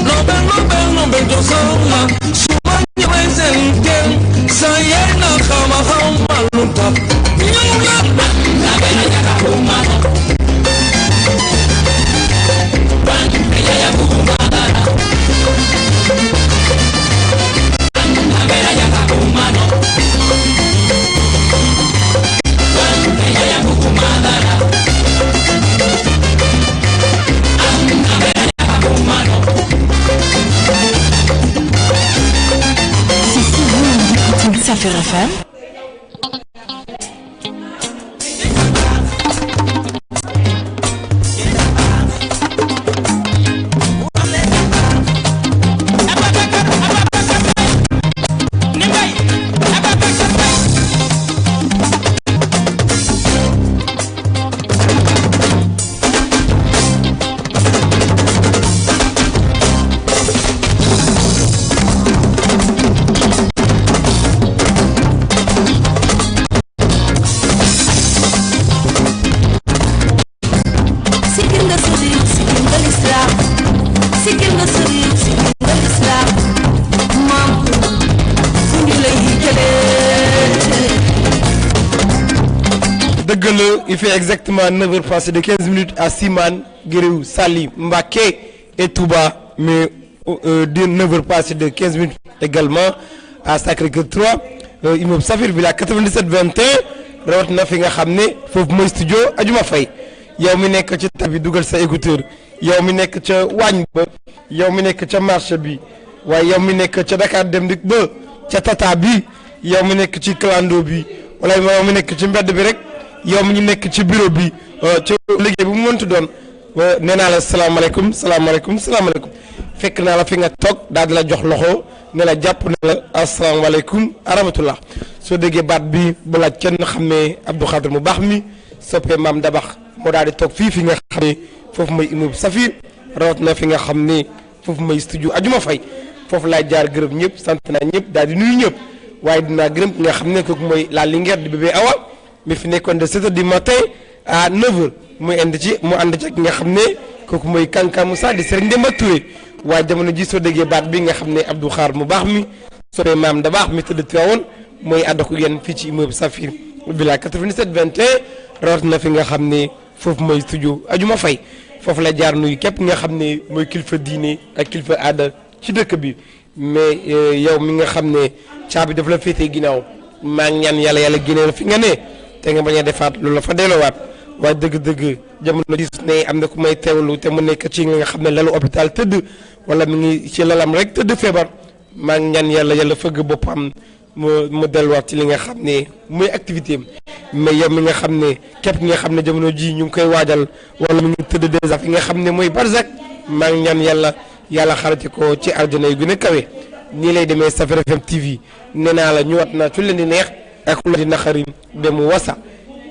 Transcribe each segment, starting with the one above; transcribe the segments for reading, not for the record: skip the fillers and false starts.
no ben to sama suman yesen ken sayena kama hama lunta nyunga na bela ya kumano ban bela ya kumano na bela ya kumano ban bela ya kumano Safir FM. Il fait exactement 9h passé de 15 minutes à Siman, Guérou, Sali, Mbaké et Touba. Mais 9h passé de 15 minutes également à Sacré-Cœur 3. Immeuble Safir Villa 97-21. Rawat na fi nga xamné fofu moy studio Adjuma Faye. Yow mi nek ci tabi dugal sa écouteur. Yow mi nek ci wañ ba. Yow mi nek ci marché bi. Way yow mi nek ci Dakar dem dik ba ci tata bi. Yow mi nek ci clando bi. Wala yow mi nek ci mbedd bi rek. yow mi ñu nekk ci bureau bi ci liggéey bu mu mënti doon nee naa la salaamaaleykum fekk naa la fi nga toog daal di la jox loxo ne la jàpp ne la asalaamaaleykum aramatullah soo déggee baat bi bu laaj kenn xam ne Abdou Khadir mu baax mi soppee maam Dabax moo daal di toog fi nga xam ne foofu mooy immeuble Safir rawat na fi nga xam ne foofu mooy studio Adjuma Faye foofu laay jaar gërëm ñëpp sant naa ñëpp daal di nuyu ñëpp waaye dinaa gërëm ki nga xam ne kooku mooy la Linguère di bébé Awa mais fi nekkoon de 7h du matin à 9h muy ànd ci ki nga xam ne kooku mooy Kanka Moussa di Serigne Demba Touré waaye jamono ji soo déggee baat bi nga xam ne Abdou Khar mu baax mi soppee maam da baax mi tëdd Tivaouane mooy ànd ak yéen fii ci immeuble Safir Villa 97-21 rawat na fi nga xam ne foofu mooy studio Adjuma Faye foofu la jaar nuyu képp nga xam ne mooy kilifa diine ak kilifa aada ci dëkk bi mais yow mi nga xam ne caabi daf la féetee ginnaaw maa ngi ñaan yàlla génne la fi nga ne te nga bañ a defaat loolu la fa delloowaat waaye dëgg-dëgg jamono ji ne am na ku may teewlu te mu nekk ci nga xam ne lalu hôpital tëdd wala mi ngi ci lalam rek tëdd feebar maa ngi ñaan yàlla fëgg boppam mu delluwaat ci li nga xam ne muy activité am mais yow mi nga xam ne képp nga xam ne jamono ji ñu ngi koy waajal wala mi ngi tëdd dèjà fi nga xam ne mooy Barzak maa ngi ñaan yàlla xarate ko ci aljana yu gën a kawe nii lay demee Safir FM TV nee naa la ñëwaat naa ci leen di neex ak lu di naxarin dem wasa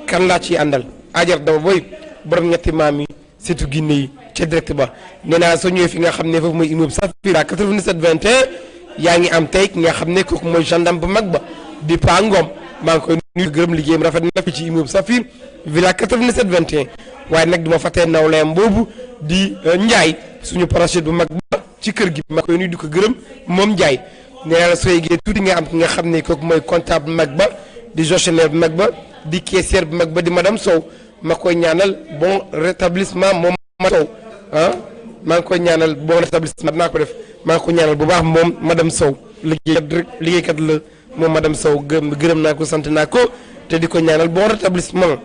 kan laa ciy àndal ajar dama boy borom ñetti maam yi surtout Guinée yi ca direct ba nee naa soo ñëwee fi nga xam ne foofu mooy immeuble Safir à 97-21 yaa ngi am tey ki nga xam ne kooku mooy gendarme bu mag ba di Pa Ngom maa ngi koy nuyu gërëm liggéeyam rafet na fi ci immeuble Safir Villa 97-21 waaye nag duma fàttee nawleem boobu di Ndiaye suñu parachute bu mag ba ci kër gi maa koy nuyu di ko gërëm moom Ndiaye nee naa la soo yëgee tuuti nga am ki nga xam ne kooku mooy comptable bu mag ba di gestionnaire bu mag ba di caissière bu mag ba di madame Sow ma koy ñaanal bon rétablissement moom Sow maa ngi koy ñaanal bon rétablissement dinaa ko def maa ngi koy ñaanal bu baax moom madame Sow liggéeykat la moom madame Sow gërëm naa ko sant naa ko te di ko ñaanal bon rétablissement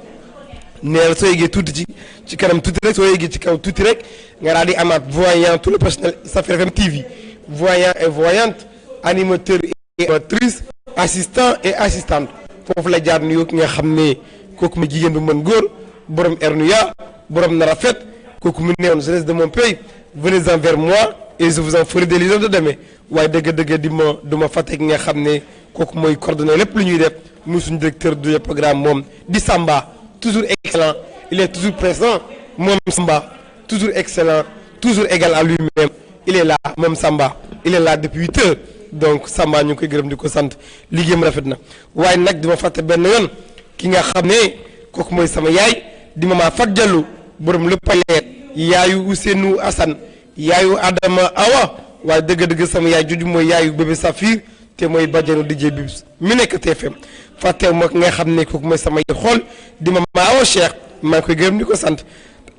nee na soo yëgee tuuti ci kanam tuuti rek soo yëgee ci kaw tuuti rek nga daal di amaat voyant tout le personnel Safir FM TV voyant et voyante animateur et animatrice assistant et assistante foofu la jaar nuyoo ki nga xam ne kooku ma jigéen bu mën góor borom ernuya borom na rafet kooku mu neewoon jeunesse de mon pays venez vers moi et je vous en ferai des lions de demain waaye dëgg-dëgg du ma fàtte ki nga xam ne kooku mooy coordonné lépp lu ñuy def muy suñu directeur du programme moom di Samba toujours excellent il est toujours présent moom Samba toujours excellent toujours égal à lui-même il est là moom Samba il est là depuis 8 heures donc Samba ñu ngi koy gërëm di ko sant liggéeyam rafet na waaye nag dima fàtte benn yoon ki nga xam ne kooku mooy sama yaay di mama Fat Diallo borom le paleer yaayu Ousseynou Assane yaayu Adama Awa waaye dëgg-dëgg sama yaay jooju mooy yaayu bébé Safir te mooy bàjjenu DJ Bibs mi nekk TFM fàttewu ma nga xam ne kooku mooy sama xool di ma Awa Cheikh maa ngi koy gërëm di ko sant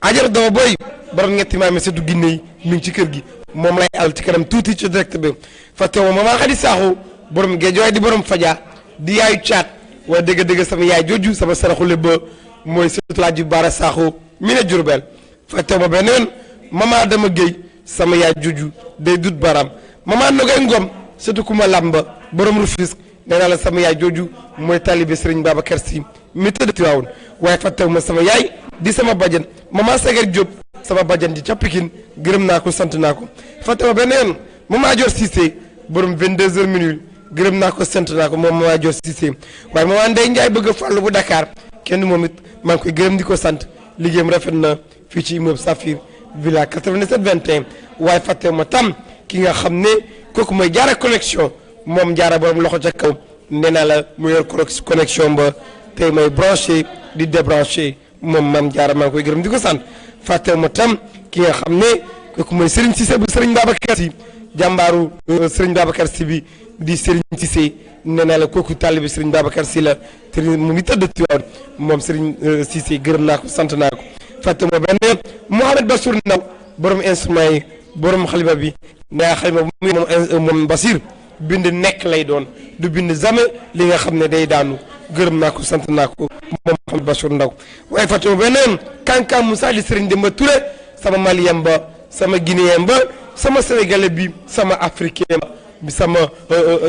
ajar dama booy borom ñetti maame setu ginne yi mi ngi ci kër gi moom lay àll ci kanam tuuti ci direct bi fàttewu ma maa xadi saaxu borom géej waaye di borom faja di yaayu caat waaye dëgg-dëgg sama yaay jooju sama saraxule ba mooy surtout laaj yu baara saaxu mi ne Jurbel fàttewu ma benn yoon mama Adama Gueye sama yaay jooju day dut baram mama Nogay Ngom surtout ku ma làmba borom Rufisque nee naa la sama yaay jooju mooy talibé Serigne Babacar Sy mi tëdd Tiwaawoon waaye fàttewu ma sama yaay di sama bajan mama Seger Diop sama bajan di ca Pikine gërëm naa ko sant naa ko fàttewu ma benn yoon mama Dior Cissé borom 22h minuit gërëm naa ko sant naa ko moom mama Dior Cissé waaye mama Ndeye Ndiaye bëgg a fàllu bu Dakar kenn moom it maa ngi koy gërëm di ko sant liggéeyam rafet na fii ci immeuble Safir villa 87 21 waaye fàttewu ma tam ki nga xam ne kooku mooy jaara connexion moom jaara borom loxo ca kaw nee naa la mu yor connexion ba tey may branché di débranché moom maam jaara maa ngi koy gërëm di ko sant fàttewu ma tam ki nga xam ne kooku mooy Serigne Cissé bu Serigne Babacar Sy jàmbaaru Serigne Babacar Sy bi di Serigne Cissé nee naa la kooku taalibe Serigne Babacar Sy la te mu ngi tëdd Tiwaawan moom Serigne Cissé gërëm naa ko sant naa ko fàttewu ma benn Mouhamed Bassour Ndaw borom instrument yi borom xalima bi nee xalima bu moom Basir bind nekk lay doon du bind jamais li nga xam ne day daanu gërëm naa ko sant naa ko moom Mouhamed Bassour Ndaw waaye fàttewu ma benn Kanka Moussa di Serigne Demba Touré sama malien ba sama guinéen ba sama sénégalais bi sama africain bi sama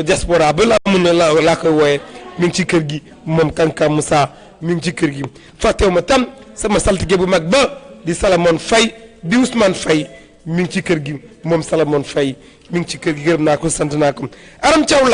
diaspora ba laa mën na laa koy wooyee mi ngi ci kër gi moom Kanka Moussa mi ngi ci kër gi fàttewu ma tam sama saltige bu mag ba di Salamone Faye di Ousmane Faye mi ngi ci kër gi moom Salamone Faye mi ngi ci kër gi gërëm naa ko sant naa ko Aram Thiaw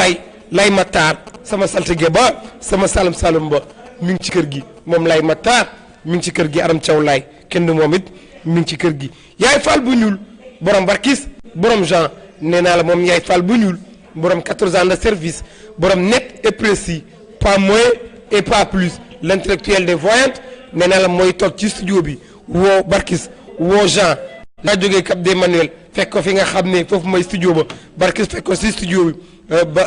lay Matar sama saltige ba sama salum ba mi ngi ci kër gi moom lay Matar mi ngi ci kër gi Aram Thiaw kenn du moom it mi ngi ci kër gi yaay Fall bu ñuul borom Barkis borom Jean nee naa la moom yaay Fall bu ñuul borom 14 ans de service borom net et précis pas moins et pas plus l'intellectuel des voyantes nee naa la mooy toog ci studio bi woo Barkis woo Jean laa jógee Cap des Manuels fekk ko fi nga xam ne foofu mooy studio ba Barkis fekk ko si studio bi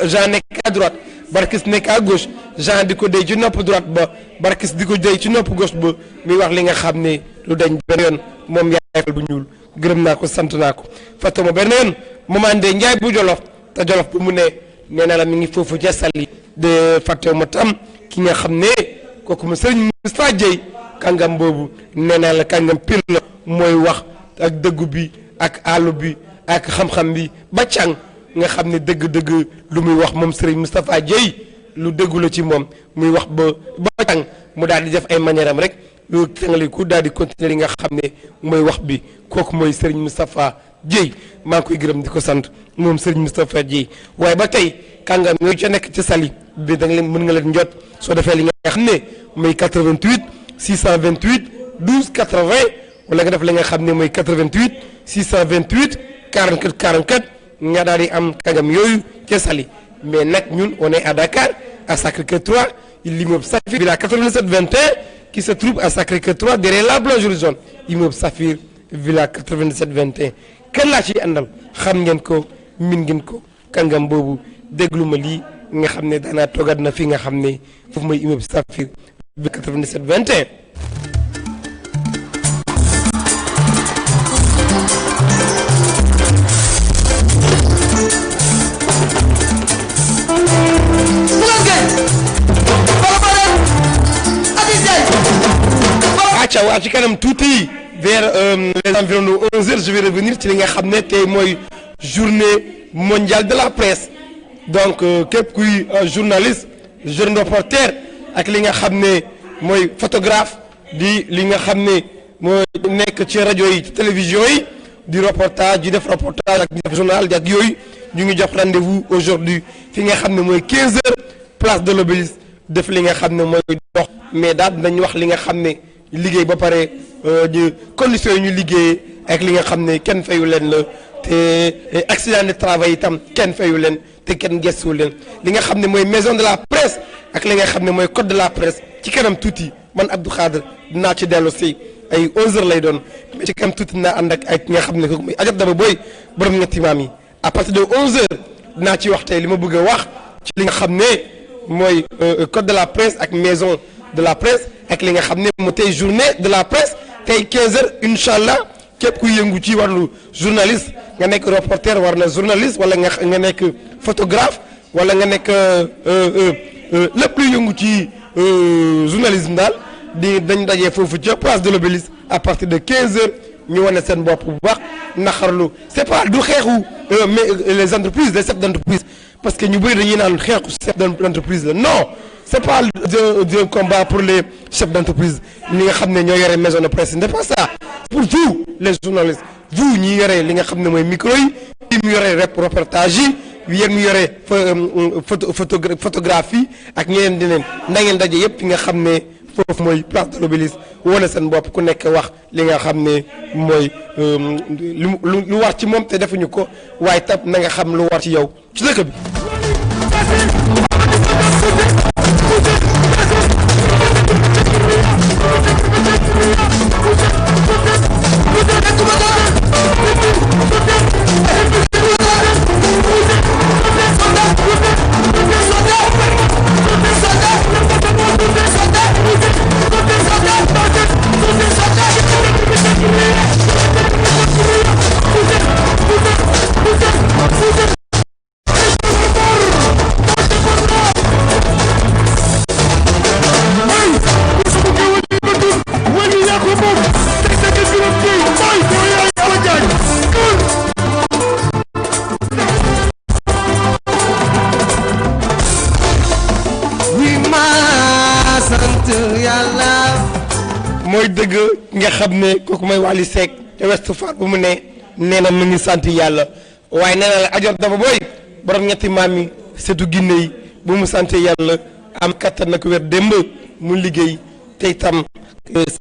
Jean nekk à droite Barkis nekk à gauche Jean di ko dey ci nopp droite ba Barkis di ko dey ci nopp gauche ba muy wax li nga xam ne lu dañ benn yoon moom yaay Fall bu ñuul gërëm naa ko sant naa ko fàttama benn yoon Maman Ndeye Ndiaye bu Jolof te Jolof bu mu ne nee na la mi ngi foofu ca Saly de fàttewuma tam ki nga xam ne kooku mu Serigne Moustapha Dieye kàngam boobu nee naa la kàngam pire la mooy wax ak dëggu bi ak àllu bi ak xam-xam bi ba càng nga xam ne dëgg-dëgg lu muy wax moom Serigne Moustapha Dieye lu dëggu la ci moom muy wax ba càng mu daal di def ay manière am rek lu tàngali ku daal di continuer li nga xam ne mooy wax bi kooku mooy Serigne Moustapha Dieye maa ngi koy gërëm di ko sant moom Serigne Moustapha Dieye waaye ba tey kàngam yooyu ca nekk ca Saly bi da nga leen mën nga leen jot soo defee li nga xam ne mooy 88 628 12 80 wala nga def li nga xam ne mooy 88 628 44 44 nga daal di am kàngam yooyu ca Saly mais nag ñun on est à Dakar à Sacré-Cœur 3 l'immeuble Safir villa 87 21 qui se trouve à Sacré-Cœur 3 derrière la blanche jaune immeuble Safir villa 87 21 kan laa ciy àndal xam ngeen ko min ngeen ko kàngam boobu déglu ma lii nga xam ne daanaa toogaat na fi nga xam ne foofu mooy immeuble Safir villa 87 21. waaw ci kanam tuuti vers les environs de 11h je vais revenir ci li nga xam ne tey mooy journée mondiale de la presse donc képp kuy journaliste jeune reporter ak li nga xam ne mooy photographe di li nga xam ne mooy nekk ci rajo yi ci télévision yi di reportage di def reportage ak di def journal ak yooyu ñu ngi jox rendez-vous aujourd'hui fi nga xam ne mooy 15h place de l'Obélisque def li nga xam ne mooy dox mais daal dinañ wax li nga xam ne liggéey ba pare conditions yi ñu liggéeyee ak li nga xam ne kenn fayu leen la te accident de travail itam kenn fayu leen te kenn gëstu leen li nga xam ne mooy maison de la presse ak li nga xam ne mooy code de la presse ci kanam tuuti man Abdou Khadre dinaa ci dellu si ay 11h lay doon mais ci kam tuuti naa ànd ak ay ki nga xam ne kooku mooy Adja Daba Boy borom ñetti maam yi à partir de 11h dinaa ci wax tey li ma bëgg a wax ci li nga xam ne mooy code de la presse ak maison de la presse ak li nga xam ne moo tey journée de la presse tey 15h incha allah képp kuy yëngu ci wàllu journaliste nga nekk reporter war na journaliste wala nga nekk photographe wala nga nekk lépp luy yëngu ci journalisme daal dañ dajee foofu ca place de l'Obélisque à partir de 15h ñu wane seen bopp bu baax naqarlu c'est pas du xeexu mais les entreprises les chefs d'entreprise parce que ñu bëri dañuy naan xeexu chef d'entreprise la non c'est pas un combat pour les chefs d'entreprise ñi nga xam ne ñoo yore maison de presse c'est pas ça pour vous les journalistes vous ñi yore li nga xam ne mooy micro yi mu yore reportage yi yéen mu yore photographie ak ñeneen di leen nda ngeen daje yëpp fi nga xam ne foofu mooy place de l'Obélisque wane seen bopp ku nekk wax li nga xam ne mooy lu war ci moom te defuñu ko waaye tam na nga xam lu war ci yow ci dëkk bi. mooy dëgg nga xam ne kooku mooy Wally Seck te Ouest Foire bu mu ne nee na mu ngi sant yàlla waaye nee na la Adja Daba Boy borom ñetti maam yi setu Guinée yi bu mu sant yàlla am kattan na ko wér démb mu liggéey te itam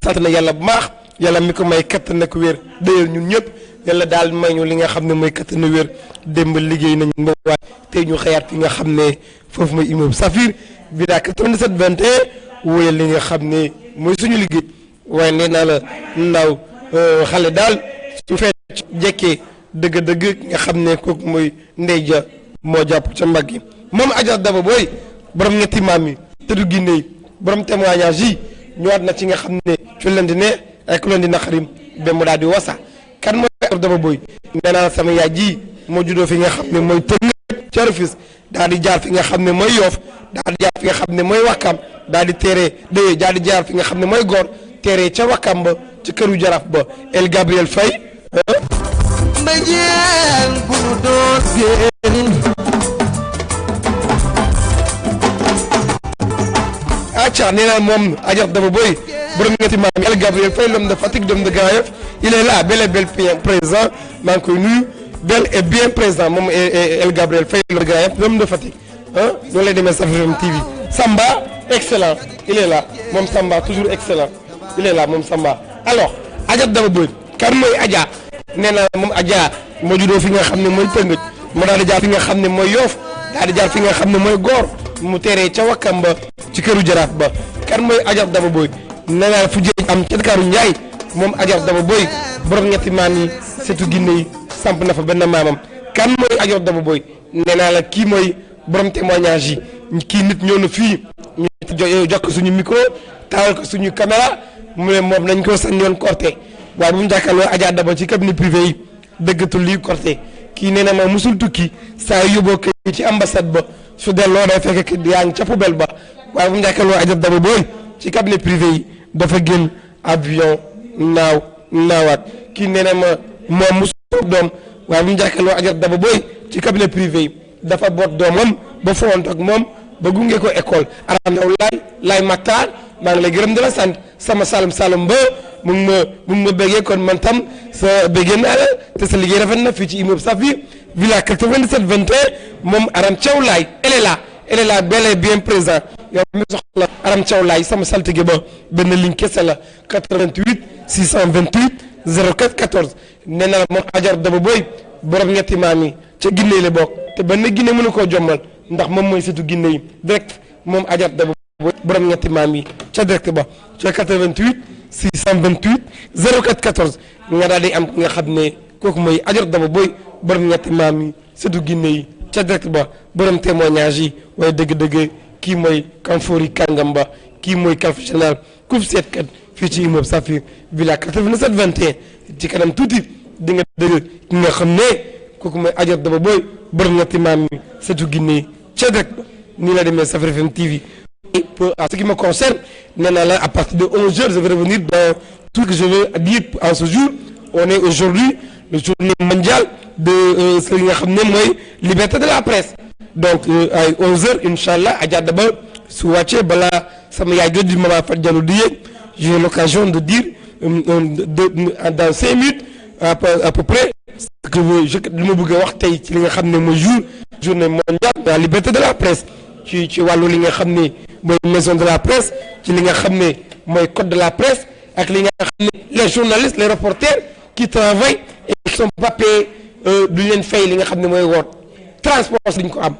sant na yàlla bu baax yàlla mi ko may kattan na ko wér déyal ñun ñëpp yàlla daal may ñu li nga xam ne mooy kattan na wér démb liggéey nañu mbawaay tey ñu xëyaat fi nga xam ne foofu mooy immeuble Safir bi daa 97 21 wóoyal li nga xam ne mooy suñu liggéey waaye nee naa la ndaw xale daal su feet jekkee dëgg-dëgg nga xam ne kooku mooy ndey ja moo jàpp ca mbagg yi moom Adja Daba Boy borom ñetti maam yi tëddu Guinée yi borom témoignage yi ñëwaat na ci nga xam ne ci leen di neex ak ku leen di naqarim ba mu daal di wasa kan mooy Adja Daba Boy nee naa la sama yaay ji moo juddoo fi nga xam ne mooy Tëngéej ca Rufisque daal di jaar fi nga xam ne mooy Yoff daal di jaar fi nga xam ne mooy Wakam daal di teere déyee daal di jaar fi nga xam ne mooy Ngor teere ca Wakam ba ci këru jaraaf ba El Gabriel Faye mbëjeel bu nu doon génn acca nee naa moom Adja Daba Boy borom ñetti maam El Gabriel Faye l'homme de Fatick l'homme de Grand Yoff il est là bel et bien présent maa ngi koy nuyu bel et bien présent moom El Gabriel Faye l'homme de Grand Yoff l'homme de Fatick loolu lay demee Safir TV Samba excellent il est là moom Samba toujours excellent il est là moom Samba alors Adja Daba Boy kan mooy Adja nee na moom Adja moo juddoo fi nga xam ne mooy Tëngëj mu daal di jaar fi nga xam ne mooy Yoff daal di jaar fi nga xam ne mooy Ngor mu teree ca Wakam ba ci këru jaraaf ba kan mooy Adja Daba Boy nee naa fu jéej am ca Dakaaru Njaay moom Adja Daba Boy borom ñetti maam yi setu Guinée yi samp na fa benn maamam kan mooy Adja Daba Boy nee naa la kii mooy borom témoignage yi kii nit ñëw na fii ñu jox ko suñu micro taawal ko suñu caméra mu ne moom nañ ko sañ yoon corté waaye bu mu jàkkaarloo Adja Daba ci cabinet privé yi dëggatul lii corté kii nee na ma musul tukki saa yóbboo ko ci ambassade ba su delloo day fekk yaa ngi ca poubelle ba waaye bu mu jàkkaarloo Adja Daba Boy ci cabinet privé yi dafa génn avion naawaat kii nee na ma moom musul doom waaye bu mu jàkkaarloo Adja Daba Boy ci cabinet privé yi dafa boot doomam ba fowant ak moom ba gunge ko école aram ndaw laay Matar maa ngi lay gërëm di la sant sama salum ba mu ngi ma béggee kon man tam sa béggee naa la te sa liggéey rafet na fii ci immeuble Safir villa 97 21 moom Aram Thiaw Laye elle est là bel et bien présent yow mi soxla Aram Thiaw Laye sama saltige ba benn ligne kese la 88 628 04 14 nee na la moom Adja Daba Boy borom ñetti maam yi ca Guinée la bokk te benn Guinée mënu koo jommal ndax moom mooy surtout Guinée yi direct moom Adja Daba Boy borom ñetti maam yi ca direct ba ca 88 628 04 14 nga daal di am nga xam ne kooku mooy Adjaratou Daba Boye borom ñetti maam yi surtout Guinée yi ca direct ba borom témoignage yi waaye dëgg-dëgg kii mooy Kamfori Kàngam ba kii mooy Kalf général kuf seetkat fii ci immeuble Safir villa 87 21 ci kanam tuuti di nga dëgg ki nga xam ne kooku mooy Adjaratou Daba Boye borom ñetti maam yi surtout Guinée yi ca direct ba nii la demee Safir FM TV. En ce qui me concerne, à partir de 11h, je vais revenir dans tout ce que je veux dire en ce jour. On est aujourd'hui le journée mondiale de ce qui est liberté de la presse. Donc à 11h, Inch'Allah, Adjaratou Daba Souache, Bala, Samaya du Mama Fadjaloudie, j'ai l'occasion de dire dans 5 minutes à peu près ce que je veux wax tay ci li nga xamné mo journée mondiale de la liberté de la presse ci walu li nga xamné moy maison de la presse ci li nga xamné moy code de la presse ak li nga xamné les journalistes les reporters qui travaillent et qui sont pas payés duñ leen fay li nga xamné moy woot transport liñ ko am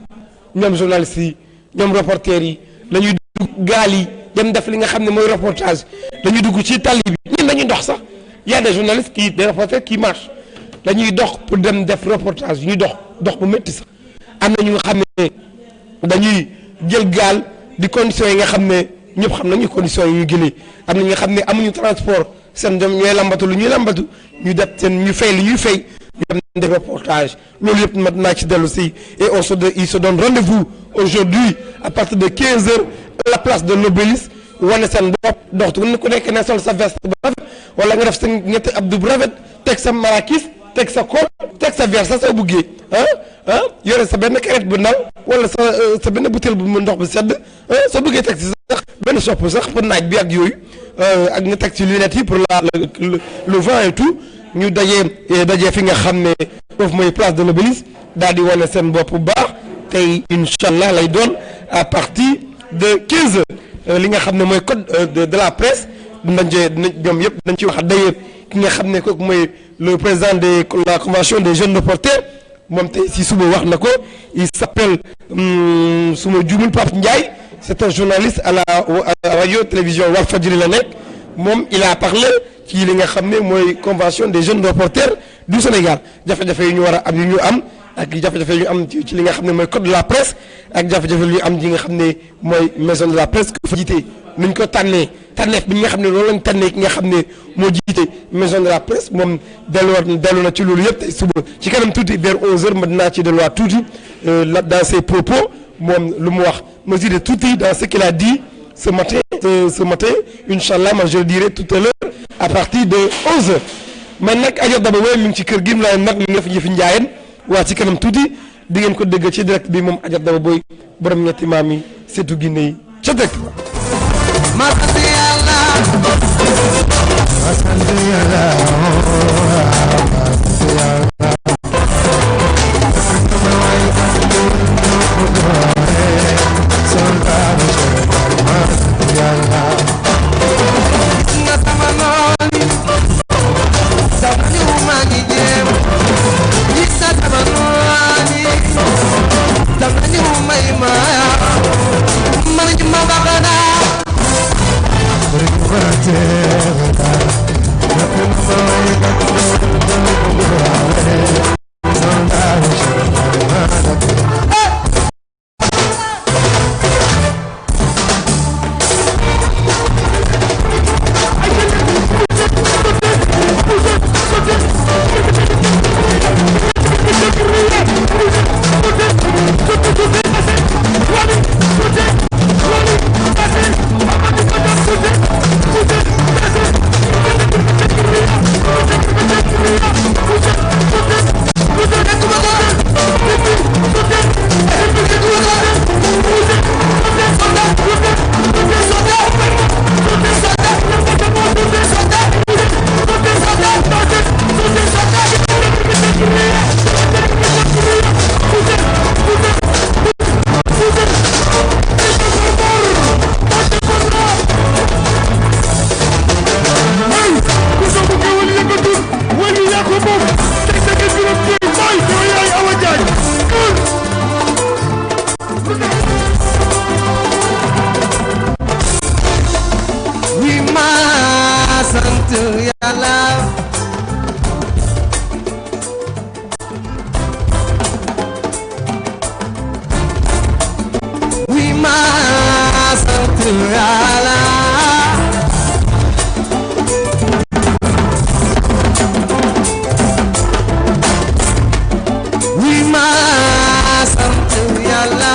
ñom journalistes yi ñom reporters yi lañuy dugg gaal yi dem def li nga xamné moy reportage lañuy dugg ci tali bi ñun dañuy dox sax y a des journalistes des reporters qui marchent dañuy dox pour dem def reportage ñuy dox bu metti sax am na ñu nga xamné dañuy jël gaal di conditions yi nga xam ne ñëpp xam nañu conditions yi ñu jëlee am na ñi nga xam ne amuñu transport seen dem ñooy lambatu lu ñuy lambatu ñu def seen ñu fay li ñuy fay ñu dem def reportage loolu yëpp mat naa ci dellu si et il se donne rendez-vous aujourd'hui à partir de 15h à la place de l'Obélisque wane seen bopp doxtu ku nekk ne sol sa veste ba rafet wala nga def sa ñetti abdu bu rafet teg sa marakis teg sa kol teg sa verre sa buggee yore sa benn karet bu ndaw wala sa benn butéel bu ndox bu sedd soo bëggee teg ci sax benn sopp sax pour naaj bi ak yooyu ak nga teg ci lunettes yi pour le vent et tout ñu dajee fi nga xam ne foofu mooy place de l'Obélisque daal di wane seen bopp bu baax tey incha allah lay doon à partir de 15 heures li nga xam ne mooy code de la presse dinañ ñoom yëpp dañ ci wax d'ailleurs ki nga xam ne kooku mooy le président de la convention des jeunes reporters moom tey si suba wax na ko il s'appelle suma juumul Pape Ndiaye c'est un journaliste à la radio télévision Walfadjri la nekk moom il a parlé ci li nga xam ne mooy convention des jeunes reporters du Sénégal jafe-jafe yi ñu war a am yu ñu am ak jafe-jafe yu ñu am ci li nga xam ne mooy code de la presse ak jafe-jafe yu ñu am yi nga xam ne mooy maison de la presse que fa jiite nuñ ko tànnee tànneef bi nga xam ne loolu lañ tànnee ki nga xam ne moo jiite maison de la presse moom dellu na ci loolu yëpp tey suba ci kanam tuuti vers 11h ma dinaa ci delluwaat tuuti dans ses propos moom lu mu wax mesure tuuti dans ce qu'il a dit ce matin Inch'Allah moi je le dirai tout à l'heure à partir de 11h man nag Adjaratou Daba Boye mi ngi ci kër gi mu la nag mi ngi def yëfi njaayeen waa ci kanam tuuti di ngeen ko dégg ci direct bi moom Adjaratou Daba Boye borom ñetti maam yi surtout Guinée yi ca dëkk Nothing yàlla wi ma sant yàlla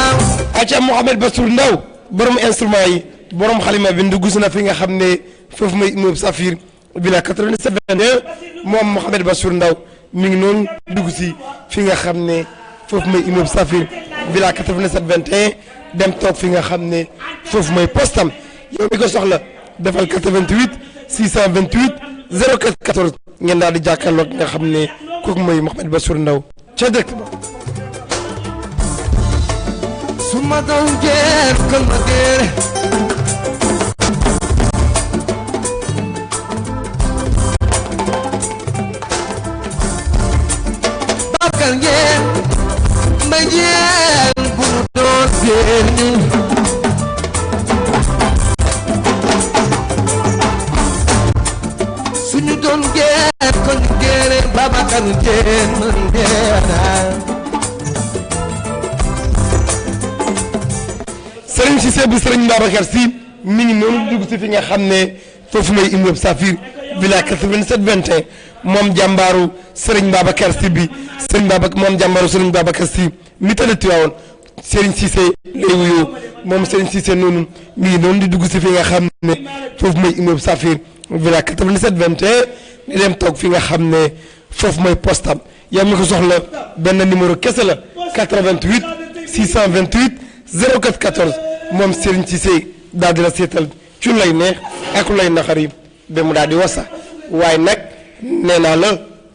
aca Mouhamed Bastour Ndaw borom instrument yi borom xalima bi ndugg si na fi nga xam ne foofu may immeuble Safir villa 87 moom Mouhamed Bastour Ndaw mi ngi noonu dugg si fi nga xam ne foofu may immeuble Safir villa 87 dem toog fi nga xam ne foofu may postam yow mi ko soxla defal 88 628 04 14 ngeen daal di jàkkaarloog nga xam ne kooku mooy Mouhamed Bastour Ndaw ca direct ba suma doon jeex kon ma dee bakal ngeen ma jeel bu mu doon génn suñu doon jeex kon génn Babacar ngeen ma dee Serigne Cissé bu Serigne Babacar Sy mi ngi noonu dugg si fi nga xam ne foofu may immeuble Safir villa 87 21 moom jàmbaaru Serigne Babacar Sy bi Serigne Babacar moom jàmbaaru Serigne Babacar Sy mi tëdd Tiwaawoon Serigne Cissé lay wuyoo moom Serigne Cissé noonu mi ngi noonu di dugg si fi nga xam ne foofu may immeuble Safir villa 87 21 di dem toog fi nga xam ne foofu may postam yow mi ko soxla benn numéro kese la 88 628 04 14 moom Serigne Cissé daal di la seetal ci lay neex ak lay naxari ba mu daal di wasa waaye nag nee naa la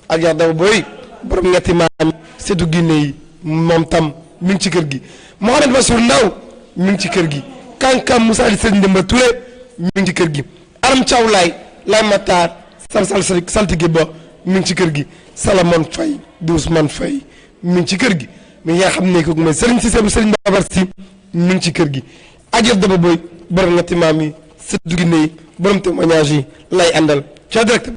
ak yax dama booy borom ñetti maam seetu Guinée yi moom tam mi ngi ci kër gi Mouhamed Bastour Ndaw mi ngi ci kër gi Kankam Moussa di Serigne Demba Touré mi ngi ci kër gi Aram Thiaw lay Matar saltige ba mi ngi ci kër gi Salamone Faye di Ousmane Faye mi ngi ci kër gi mi nga xam ne ko mooy Serigne Cissé bu Serigne Babacar Sy mi ngi ci kër gi ajot daba booy borom ñetti maam yi sëtu Guinée yi borom témoignage yi lay àndal ca direct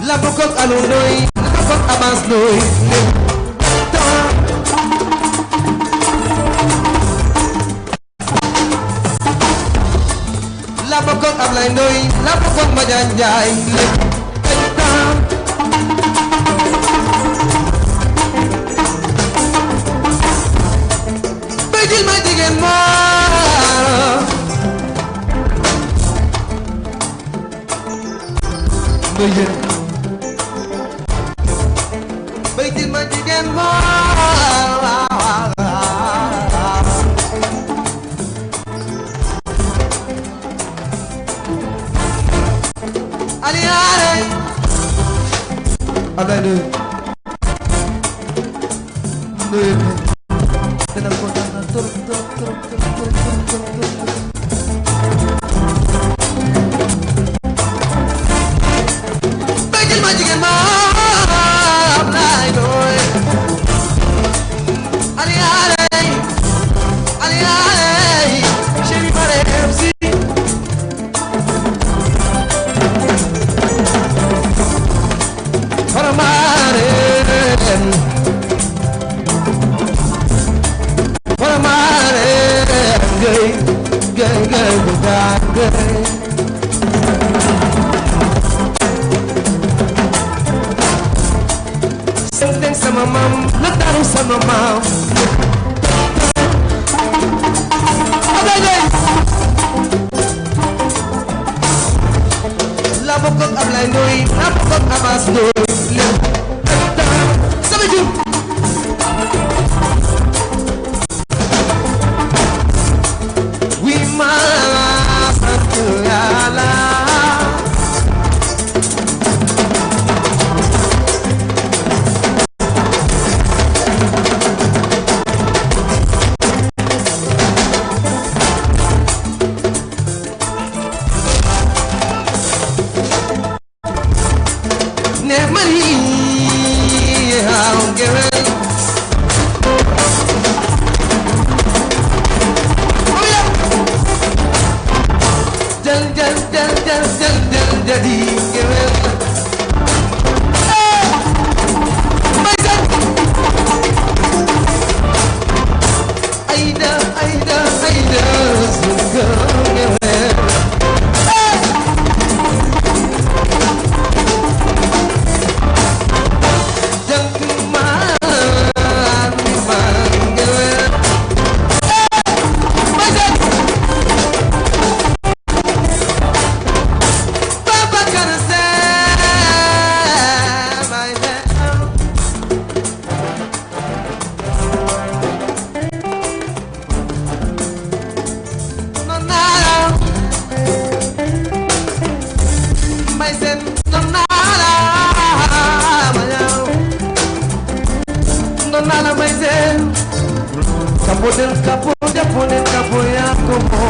la bokk ak Alou Ndoye la bokk ak Abbas Ndoye la bokk ak Ablaye Ndoye la bokk ak Madiane Ndiaye Baytil ma jigéen moo Baytil ma jigéen moo aliyaare Ablaye Ndoye dana ko dana trop Baytil ma jigéen ma Ablaye Ndoye aliyaare chéri Marème Sy sama maam la daru sama maam la bokk ak Ablaye Ndoye la bokk ak Abbas Ndoye sama jur wi ma sant Yàlla Maria, sen nonala mayaw nonala may sen capo del capo ya como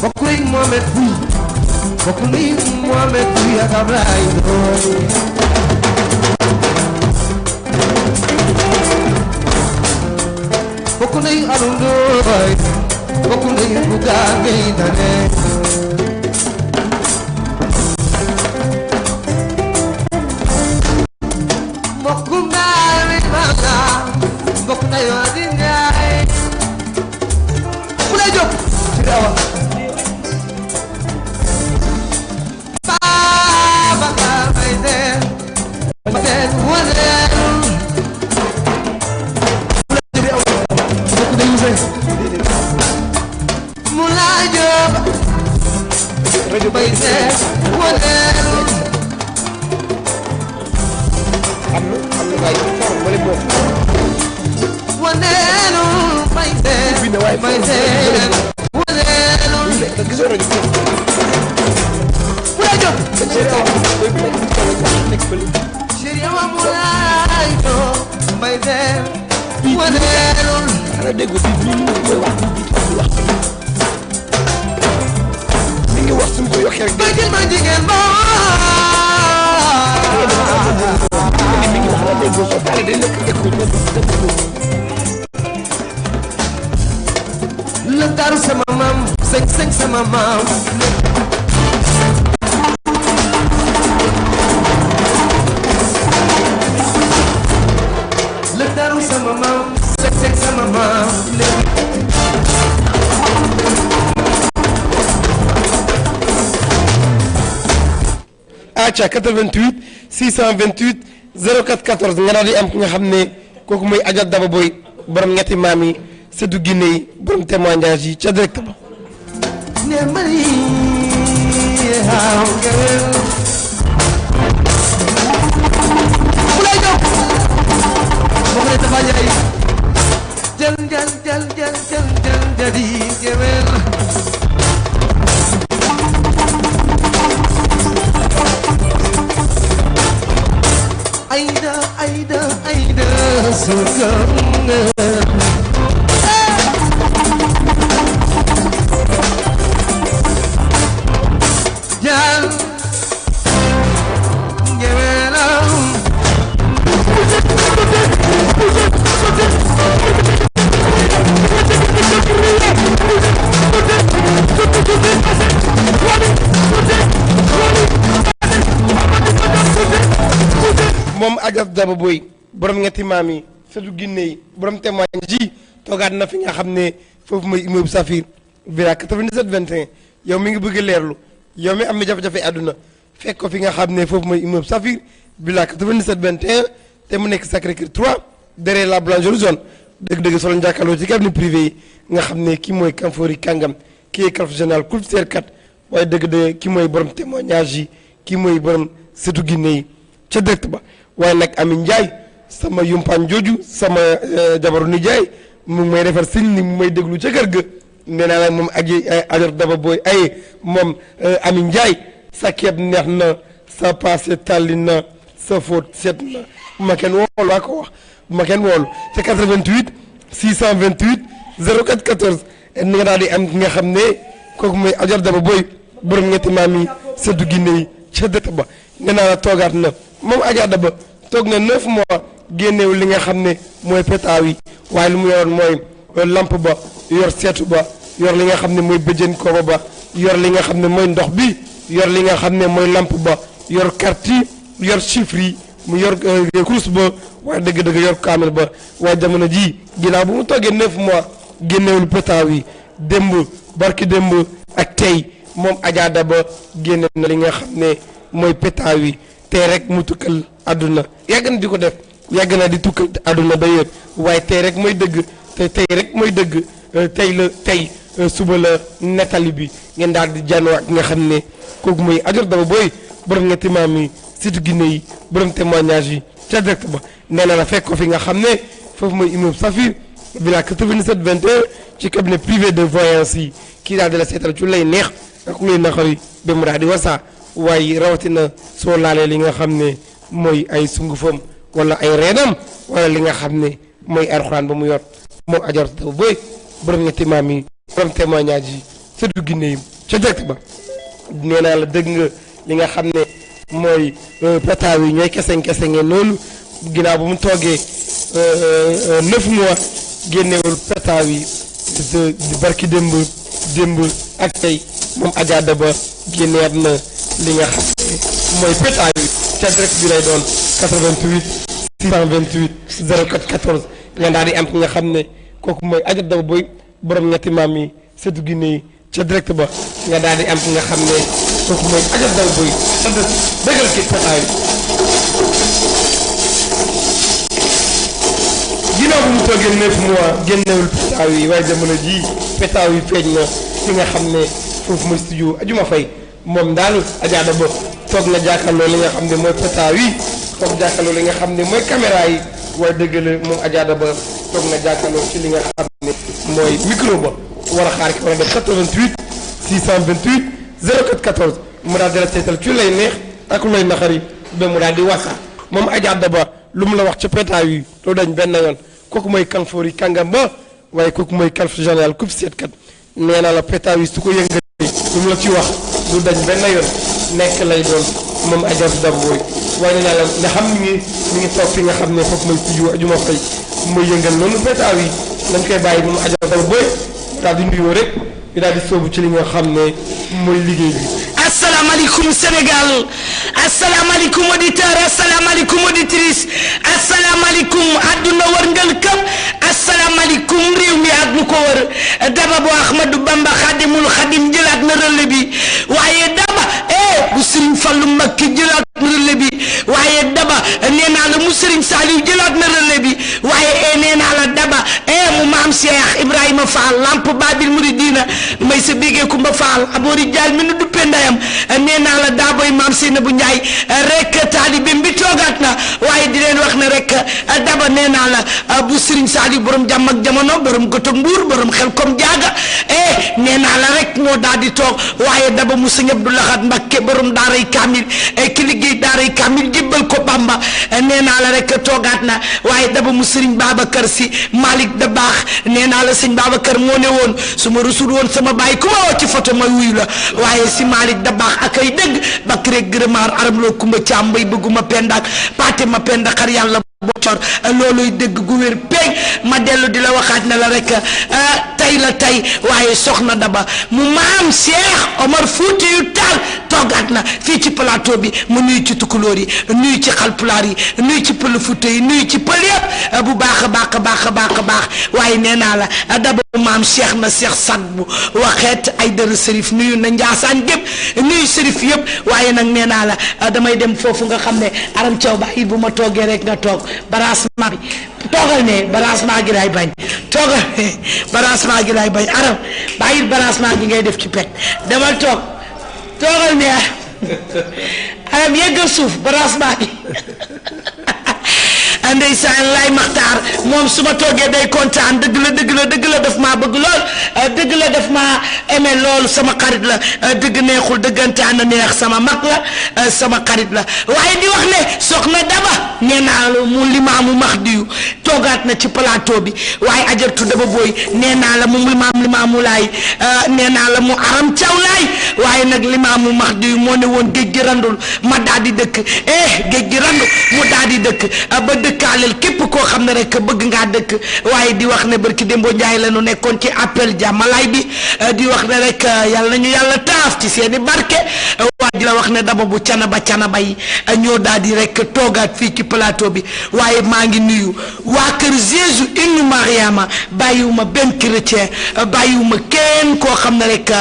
Bokuling Mohamed Bouy Bokuling Mohamed Bouy ak Ablaye Ndoye Bokuling Alou Ndoye Bokuling Bouga Gueye Dane Bokum Dawe Manga Bokum Dayo Adinay Mulai Diop Sirawa Lentaru sama mam, seng sama mam. Lentaru sama mam, seng sama mam. Acha 88 628 04 14 nga daal di am ki nga xam ne kooku mooy Adja Daba Boy borom ñetti maam yi Sédou Guinée yi borom témoignage yi ca direct ba. Ne mari haw ngel Mulay Diop mo ko Tafa Njaay jël jadi gewel Aida surga Jal Gewelam moom Adja Daba Boy borom ñetti maam yi Sédou Guinée yi borom témoignage ji toogaat na fi nga xam ne foofu mooy immeuble Safir Villa 97 21 yow mi ngi bëgg leerlu yow mi am mi jafe-jafe àdduna fekk ko fi nga xam ne foofu mooy immeuble Safir Villa 97 21 te mu nekk Sacré-Cœur 3 derrière la blancheur jaune dëgg-dëgg solo njàkkaarloo ci cabinet privé yi nga xam ne kii mooy Kamfori Kangam kii est khalife général Koul Serkat waaye dëgg-dëgg kii mooy borom témoignage yi kii mooy borom Sédou Guinée yi ca direct ba waaye nag Ami Ndiaye sama yumpaañ jooju sama jabaru nijaay mu ngi may defar siñ ni mu may déglu ca kër ga nee naa nag moom ak Adja Daba Boy ay moom Ami Ndiaye sa keeb neex na sa passé tàlli na sa faute set na bu ma kenn woolu waa ko wax bu ma kenn woolu ca 88 628 04 14 ni nga daal di am ki nga xam ne kooku mooy Adja Daba Boy borom ñetti maam yi Sédou Guinée yi ca dëkk ba nee naa la toogaat na moom Adja Daba toog na 9 mois génneewu li nga xam ne mooy pétaaw yi waaye lu mu yoroon mooy lampe ba yor seetu ba yor li nga xam ne mooy bëjën kooba ba yor li nga xam ne mooy ndox bi yor li nga xam ne mooy lampe ba yor carte yi yor chiffre yi mu yor course ba waaye dëgg-dëgg yor kaamil ba waaye jamono ji ginnaaw bu mu toogee 9 mois génneewul pétaaw yi démb barki démb ak tey moom Adja Daba génne na li nga xam ne mooy pétaaw yi tey rek mu tukkal àdduna yàgg na di ko def yàgg na di tukkal àdduna d'ailleurs waaye tey rek mooy dëgg te tey rek mooy dëgg tey la tey suba la nettali bi ngeen daal di jànnoo ak nga xam ne kooku mooy Adja Daba Boy borom ñetti maam yi Sédou Guinée yi borom témoignage yi ca direct ba nee na la fekk ko fi nga xam ne foofu mooy immeuble Safir villa 97 21 ci cabinet privé de voyance yi kii daal di la seetal ci lay neex ak luy naqari ba mu daal di wasa waaye rawatina soo laalee li nga xam ne mooy ay sungufam wala ay reenam wala li nga xam ne mooy alxuraan ba mu yor moom ajaratu daw boy borom ñetti maam yi borom témoignage yi surtout Guinée yi ca direct ba nee naa la dëgg nga li nga xam ne mooy pétaaw yi ñooy kese ngeen noonu ginnaaw bu mu toogee 9 mois génnewul pétaaw yi di barki démb ak tey moom Adja Daba génneet na li nga xam ne mooy pétaaw yi ca direct bi lay doon 88 628 04 14 ngeen daal di am ki nga xam ne kooku mooy Adja Daba boy borom ñetti maam yi surtout Guinée yi ca direct ba nga daal di am ki nga xam ne kooku mooy Adja Daba boy dëggal ki pétaaw yi ginnaaw bu mu toogee 9 mois génnewul pétaaw yi waaye jamono jii pétaaw yi feeñ na fi nga xam ne foofu mooy studio Ajuma Fay moom daal Adja Daba toog na jàkkaarloo li nga xam ne mooy pétaaw yi toog jàkkaarloo li nga xam ne mooy caméra yi waaye dëgg la moom Adja Daba toog na jàkkaarloo ci li nga xam ne mooy micro ba war a xaar ki war a def 88 628 04 14 mu daal di la seetal ci lay neex ak lay naxari ba mu daal di wasa moom Adja Daba lu mu la wax ca pétaaw yi doo dañ benn yoon kooku mooy kanfoor yi kàngam ba waaye kooku mooy kalf général coupe seetkat nee na la pétaaw yi su ko yëngalee lu mu la ci wax du dañ benn yoon nekk lay doon moom Adja Daba booy waaye nee naa la nga xam ni mi ngi toog fi nga xam ne foofu mooy studio Ajuma Fay mooy yëngal noonu pétaaw yi dañ koy bàyyi moom Adja Daba booy daal di nuyoo rek ñu daal di sóobu ci li nga xam ne mooy liggéey bi. asalaamaaleykum Sénégal asalaamaaleykum auditeur asalaamaaleykum auditrice asalaamaaleykum àdduna wërngal këpp asalaamaaleykum réew mi ak lu ko wër Daba bu Ahmadou Bamba Xadimul Xadim jëlaat na relais bi waaye Daba bu Serigne Fallou Mbacké jëlaat na relais bi waaye Daba nee naa la mu Serigne Saliou jëlaat na relais bi waaye nee naa la Daba mu maam Cheikh Ibrahima Fall lamp Babil Mouridina may sa bégee Kumba Fall aboori jaal mi nu duppe ndayam nee naa la daa boy maam Seynabou Ndiaye rek taalibeem bi toogaat na waaye di leen wax ne rek Daba nee naa la bu Serigne Saliou borom jàmm ak jamono borom goto mbuur borom xel comme jaaga nee naa la rek moo daal di toog waaye Daba mu Sëñ Abdou Lahad Mbacké borom daaray Kamil ki liggéey daaray Kamil jébbal ko Bamba nee naa la rek toogaat na waaye Daba mu Serigne Babacar Sy Malick da baax nee naa la sëñ Babacar moo ne woon su ma rusul woon sama baay ku ma woo ci photo ma wuyu la waaye si Malick da baax ak ay dëgg Bakre gërëmaar aram loo kumba caam mbay bëgguma pendaak paate ma penda xar yàlla bocor looluy dëgg gu wér peeg ma dellu di la waxaat ne la rek tey la tey waaye soxna Daba mu maam Cheikh Omar Foutiyou Tall toogaat na fii ci plateau bi mu nuyu ci tukulóor yi nuyu ci xalpulaar yi nuyu ci pël Fuuta yi nuyu ci pël yëpp bu baax a baax a baax a baax a baax waaye nee naa la Daba maam Cheikh na Cheikh Sad bu waxeet ay dër sërif nuyu na Njaasaan gépp nuyu sërif yëpp waaye nag nee naa la damay dem foofu nga xam ne aram caw bàyyi bu ma toogee rek nga toog balancement bi toogal ne balancement gi lay bañ toogal ne balancement gi lay bañ aram bàyyi balancement gi ngay def ci pet demal toog toogal ne aram yeggal suuf balancement gi ndeysaan lay maxtaar moom su ma toogee day kontaan dëgg la daf maa bëgg lool dëgg la daf maa aimé lool sama xarit la dëgg neexul dëggantaan na neex sama mag la sama xarit la waaye di wax ne soxna Daba nee naa la mu Limaamu Mahdiyu toogaat na ci plateau bi waaye ajartu Daba booy nee naa la mu Limaamu Laay nee naa la mu Aram Thiaw Laay waaye nag Limaamu Mahdiyu moo ne woon géej gi randul ma daal di dëkk géej gi randu mu daal di dëkk ba dëkkaaleel képp koo xam ne rek bëgg ngaa dëkk waaye di wax ne barki Dembo Njaay la ñu nekkoon ci appel jàmmalaay bi di wax ne rek yàlla nañu yàlla taaf ci seeni barke waaye di la wax ne Daba bu cana ba yi ñoo daal di rek toogaat fii ci plateau bi waaye maa ngi nuyu waa kër Jésus inu Mariama bàyyiwuma benn chrétien bàyyiwuma kenn koo xam xam ne rek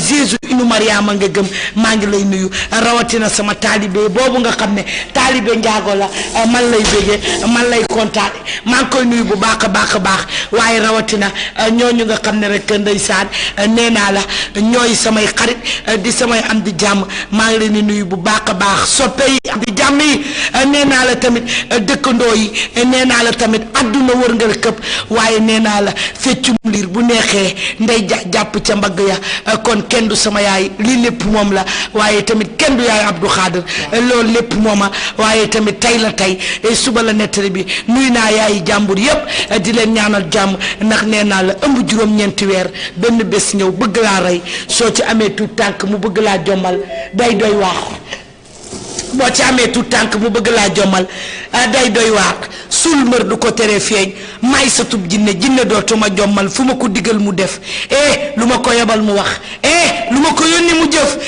Jésus inu Mariama nga gëm maa ngi lay nuyu rawatina sama taalibe boobu nga xam ne taalibe njaago la man lay bégee man lay kontaane maa ngi koy nuyu bu baax a baax a baax waaye rawatina ñooñu nga xam ne rek ndeysaan nee naa la ñooy samay xarit di samay am di jàmm maa ngi leen di nuyu bu baax a baax soppe yi am di jàmm yi nee naa la tamit dëkkandoo yi nee naa la tamit adduna wërngal këpp waaye nee naa la feccum liir bu neexee ndey jàpp ca mbagg ya kon kenn du sama yaay lii lépp moom la waaye tamit kenn du yaay Abdou Khader loolu lépp mooma waaye tamit tey la tey suba la nettali bi nuy naa yaayi jàmbur yépp di leen ñaanal jàmm ndax nee naa la ëmb juróom-ñeenti weer benn bés ñëw bëgg laa rey soo ci amee tuut tànk mu bëgg laa jommal day doy waar boo ci amee tuut tànk mu bëgg laa jommal day doy waar sul mër du ko tere feeñ may sa tub jinne dootuma jommal fu ma ko digal mu def lu ma ko yebal mu wax lu ma ko yónni mu jëf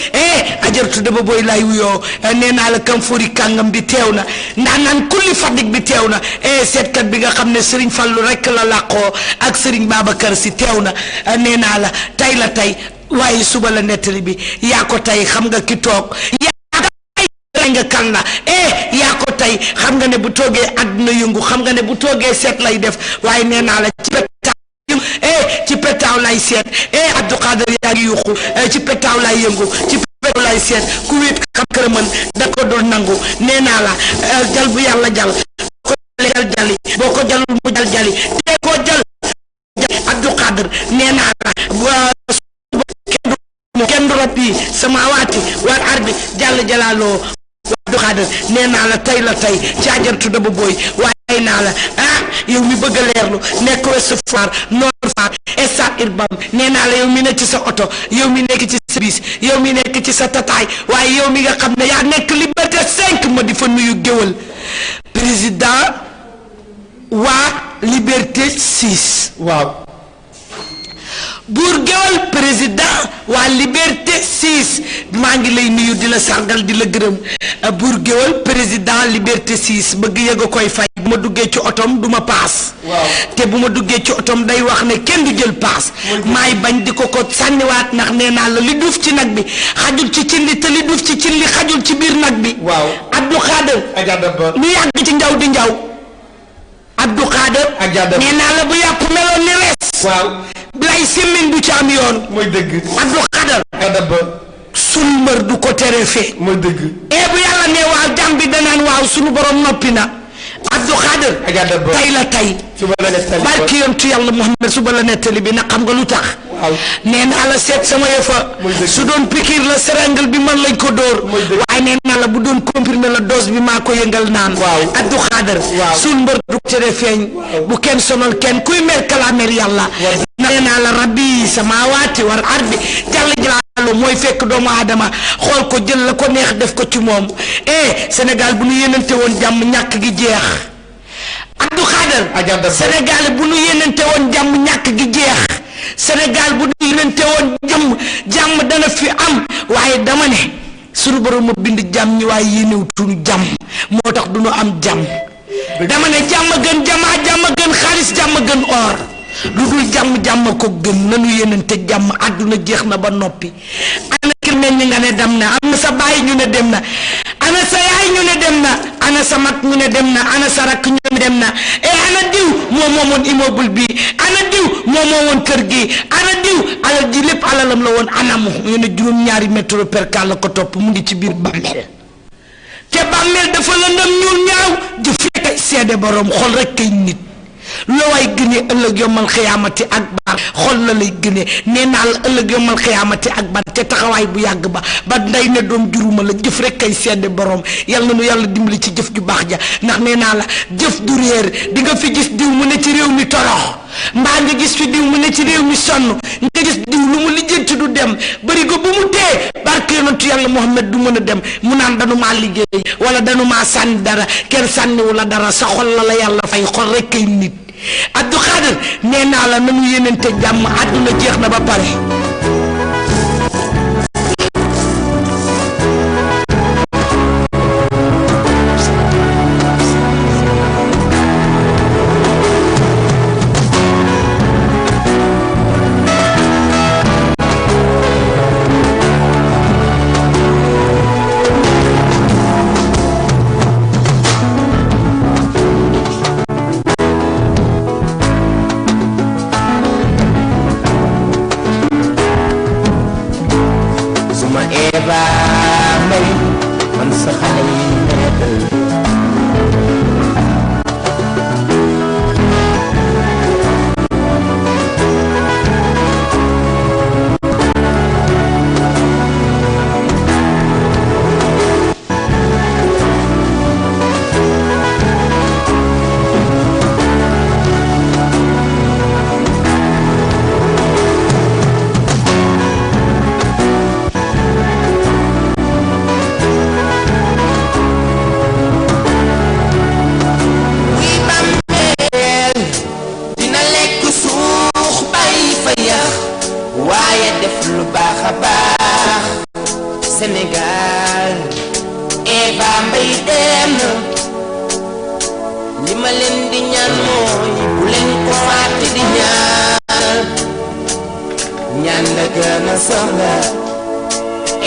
ajartu dama booy lay wuyoo nee naa la kam fori kàngam bi teew na ndax naan kulli fadik bi teew na seetkat bi nga xam ne Serigne Fallou rek la làqoo ak Serigne Babacar si teew na nee naa la tey la tey waaye suba la nettali bi yaa ko tey xam nga ki toog nga kan la yaa ko tey xam nga ne bu toogee àdduna yëngu xam nga ne bu toogee seet lay def waaye nee naa la ci petaaw lay seet Abdou Khader yaa ngi yuuxu ci petaaw lay yëngu ci petaaw lay seet ku wéet xam kër mën da ko doon nangu nee naa la jal bu yàlla jal ko jal jali boo ko jalul mu jal jali te koo jal Abdou Khader nee naa la kenn du rabbi sama waati war arbi jàll jalaaloo Abdou Khader nee naa la tey la tey ci ajartu daba booy waaye naa la yow mi bëgg a leerlu nekk Ouest Foire Nord Foire Stade Urbam nee naa la yow mi nekk ci sa oto yow mi nekk ci sa bis yow mi nekk ci sa tataay waaye yow mi nga xam ne yaa nekk Liberté 5 ma di fa nuyu géwël président waa Liberté 6 waaw buur géwal président waa Liberté 6 maa ngi lay nuyu di la sargal di la gërëm buur géwal président Liberté 6 bëgg yëg a koy fay bu ma duggee ci otom du ma paas te bu ma duggee ci otom day wax ne kenn du jël paas maay bañ di ko sànniwaat ndax nee naa la li duuf ci nag bi xajul ci cin li te li duuf ci cin li xajul ci biir nag bi Abdou Khader lu yàgg ci njaw di njaw Abdou Khader nee naa la bu yàpp meloon ni res lay semmiñ du ci am yoon mooy dëgg Abdou Khader sul mbër du ko tere fee mooy dëgg bu yàlla ne waaw jàmm bi danaan waaw sunu borom noppi na Abdou Khader tey la tey barki yontu yàlla Muhammad suba la nettali bi nag xam nga lu tax nee naa la seet sama yëfa su doon pikiir la seringue bi man lañ ko dóor waaye nee naa la bu doon comprimé la dose bi maa ko yëngal naan Abdou Khader sul mbër du ko tere feeñ bu kenn sonal kenn kuy mer kalaamer yàlla nee naa la rabbi sama waati war arbi jàll jàll mooy fekk doomu aadama xool ko jël la ko neex def ko ci moom Sénégal bu nu yéenante woon jàmm ñàkk gi jeex Abdou Khader Sénégal bu nu yéenante woon jàmm ñàkk gi jeex Sénégal bu nu yéenante woon jàmm dana fi am waaye dama ne sunu borom ma bind jàmm ñi waaye yéenewtuñu jàmm moo tax du nu am jàmm dama ne jàmm gën jamaa jàmm gën xaalis jàmm gën or lu dul jàmm ko gën nanu yéenante jàmm àdduna jeex na ba noppi ana ki mel ni nga ne dem na am na sa baay ñu ne dem na ana sa yaay ñu ne dem na ana sa mag ñu ne dem na ana sa rakk ñu ne dem na ana diw moo moomoon immeuble bi ana diw moo moomoon kër gi ana diw alal ji lépp alalam la woon anamu ñu ne juróom-ñaari métro percal la ko topp mu ngi ci biir bàmmeel te bàmmeel dafa lëndëm ñuul ñaaw jëf kay seede borom xol rek kay nit loo waay gënee ëllëg yomal xiyaamati ak bar xol la lay gënee nee naa la ëllëg yomal xiyaamati ak bar te taxawaay bu yàgg ba ndey ne doom juruma la jëf rek kay sedde borom yal na nu yàlla dimbali ci jëf ju baax ja ndax nee naa la jëf du réer di nga fi gis diw mu ne ci réew mi torox mbaa nga gis fi diw mu ne ci réew mi sonn nga gis diw lu mu lijjanti du dem bari ko bu mu tee barke yonentu yàlla Muhammad du mën a dem mu naan danu maa liggéey wala danu maa sànni dara kenn sànniwu la dara sa xol la yàlla fay xol rek kay nit Abdou Khader nee naa la nanu yéenante jàmm àdduna jeex na ba pare Eva Mbaye man sa xale yi Sénégal Eva Mbaye dem na li ma leen di ñaan mooy bu leen ko fàtte di ñaan la gën a soxla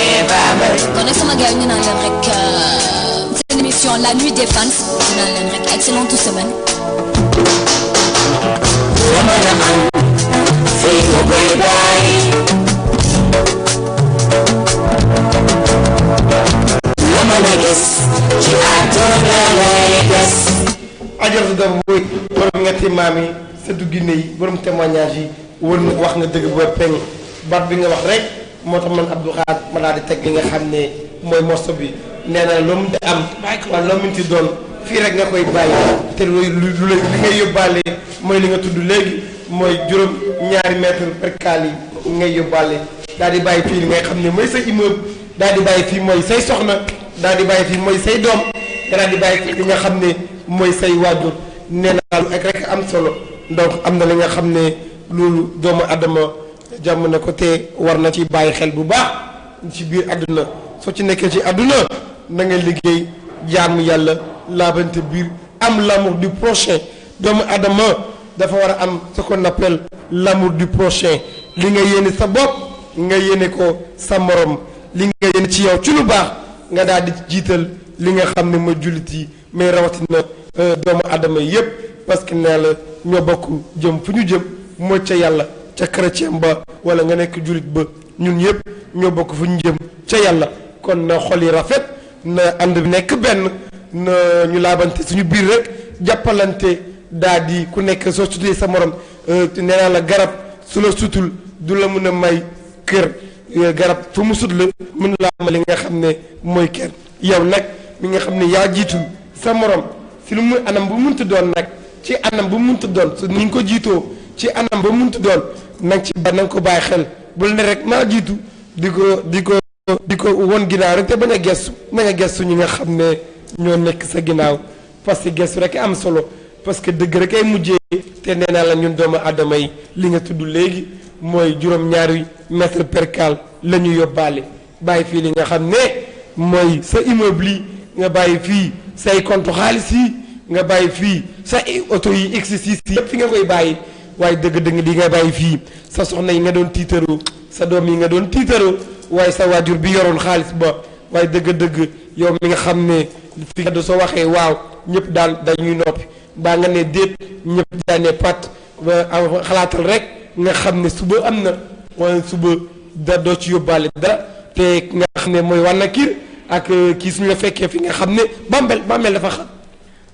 Eva Mbaye kon nag sama gars ñu naan leen rek seen émission la nuit des fans ñu naan leen rek excellente semaine sama na am fii ko koy bàyyi ajaratu dama booy borom ñetti maam yi sëtu Ginne yi borom témoignage yi wër na wax nga dëgg boo peng baat bi nga wax rek moo tax man Abdou Khad ma daal di teg li nga xam ne mooy morceau bi nee na loo mënti am wala loo mënti doon fii rek nga koy bàyyi te lu li ngay yóbbaale mooy li nga tudd léegi mooy juróom ñaari mètre percal yi ngay yóbbaale daal di bàyyi fii li ngay xam ne mooy sa immeuble daal di bàyyi fii mooy say soxna daal di bàyyi fii mooy say doom daal di bàyyi fii li nga xam ne mooy say waajur nee na lu ak rek am solo donc am na li nga xam ne loolu doomu adama jàmm na ko te war na ci bàyyi xel bu baax ci biir àdduna soo ci nekkee ci àdduna na nga liggéey jaamu yàlla laabante biir am l'amour du prochain doomu adama dafa war a am ce qu'on appelle l'amour du prochain li nga yéene sa bopp nga yéene ko sa morom li nga yéene ci yow ci lu baax nga daal di jiital li nga xam ne mooy jullit yi mais rawatina doomu adama yépp parce que nee la ñoo bokk jëm fu ñu jëm mooy ca yàlla ca chrétien ba wala nga nekk jullit ba ñun yépp ñoo bokk fu ñu jëm ca yàlla kon na xol yi rafet na ànd bi nekk benn na ñu laabante suñu biir rek jàppalante daal di ku nekk soo sutee sa morom nee naa la garab su la sutul du la mën a may kër garab fu mu sut la mën laa ma li nga xam ne mooy kër yow nag mi nga xam ne yaa jiitul sa morom si lu mu anam bu munti doon nag ci anam bu munti doon su ni nga ko jiitoo ci anam ba munti doon nang ci ba nanga ko bàyyi xel bul ne rek maa jiitu di ko won ginnaaw rek te bañ a gestu na nga gestu ñi nga xam ne ñoo nekk sa ginnaaw parce que gestu rek am solo parce que dëgg rek ay mujjee te nee naa la ñun doomu aadama yi li nga tudd léegi mooy juróom-ñaari mètre percal la ñu yóbbaale bàyyi fii li nga xam ne mooy sa immeuble yi nga bàyyi fii say compte xaalis yi nga bàyyi fii sa oto yi X6 yëpp fi nga koy bàyyi waaye dëgg-dëgg di nga bàyyi fii sa soxna yi nga doon tiitaroo sa doom yi nga doon tiitaroo waaye sa waajur bi yoroon xaalis ba waaye dëgg-dëgg yow mi nga xam ne fi nga soo waxee waaw ñëpp daal dañuy noppi baa nga ne déet ñëpp daa ne pat xalaatal rek nga xam ne suba am na wala suba da doo ci yóbbaale dara te nga xam ne mooy wànna kiir ak kii suñu la fekkee fi nga xam ne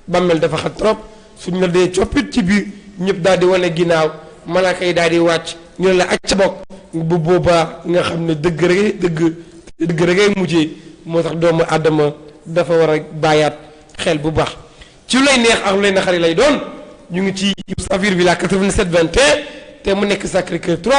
bàmmeel dafa xat trop suñu la dee coppit ci biir ñëpp daal di wane ginnaaw malaaka yi daal di wàcc ñu ne la ak ca bokk bu boobaa nga xam ne dëgg rek ay mujjee moo tax doomu àddama dafa war a bàyyaat xel bu baax ci lu lay neex ak lu lay naxari lay doon ñu ngi ci Safir Villa 8721 te mu nekk Sacré-Cœur 3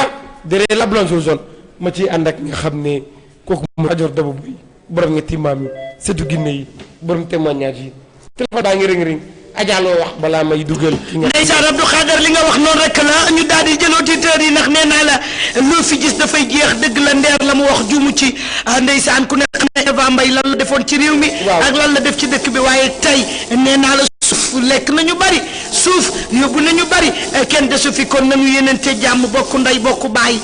derrière la Blanche jaune ma ciy ànd ak nga xam ne kooku mu Ajor Daba Boy borom ñetti maam yi sëtu Ginne yi borom témoignage yi téléphone daa ngi ring ajaaloo wax balaa may dugal ki nga ndeysaan Abdou Khader li nga wax noonu rek la ñu daal di jël auditeurs yi ndax nee naa la loo fi gis dafay jeex dëgg la ndeer la mu wax juumu ci ndeysaan ku ne xam ne Eva Mbaye lan la defoon ci réew mi ak lan la def ci dëkk bi waaye tey nee naa la suuf lekk nañu bari suuf yóbbu nañu bari kenn desu fi kon nañu yéenante jàmm bokk ndey bokk baay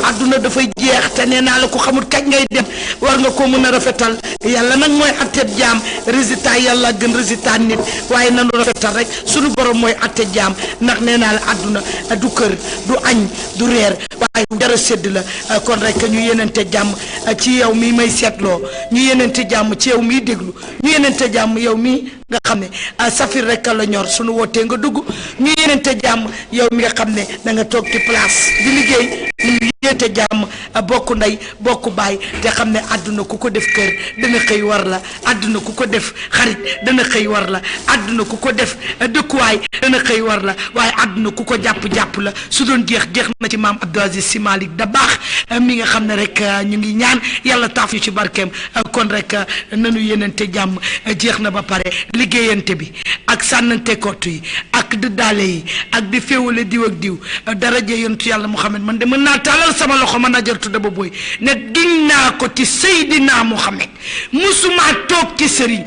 adduna dafay jeex te nee naa la ko xamul kañ ngay dem war nga ko mën a rafetal yàlla nag mooy atte jaam résultat yàlla gën résultat nit waaye nanu rafetal rek sunu borom mooy atte jaam ndax nee naa la adduna du kër du añ du reer waaye dara sedd la kon rek ñu yéenante jàmm ci yow mii may seetloo ñu yéenante jàmm ci yow mii déglu ñu yéenante jàmm yow mii nga xam ne safir rek la ñor sunu wootee nga dugg ñu yéenante jàmm yow mi nga xam ne da nga toog ci place di liggéey ñu yéenante jàmm bokk ndey bokk baay te xam ne àdduna ku ko def kër dana xëy war la àdduna ku ko def xarit dana xëy war la àdduna ku ko def dëkkuwaay dana xëy war la waaye àdduna ku ko jàpp la su doon jeex na ci maam Abdou Aziz Sy Malick Dabakh mi nga xam ne rek ñu ngi ñaan yàlla taaf ñu ci barkeem kon rek nanu yéenante jàmm jeex na ba pare liggéeyante bi ak sànnante kott yi ak dëddaale yi ak di féewale diw ak diw daraje yontu yàlla Muhammad man de mën naa taalal sama loxo mën naa jël tudda ba booy ne giñ naa ko ci Seydina Muhammad musuma toog ci sëriñ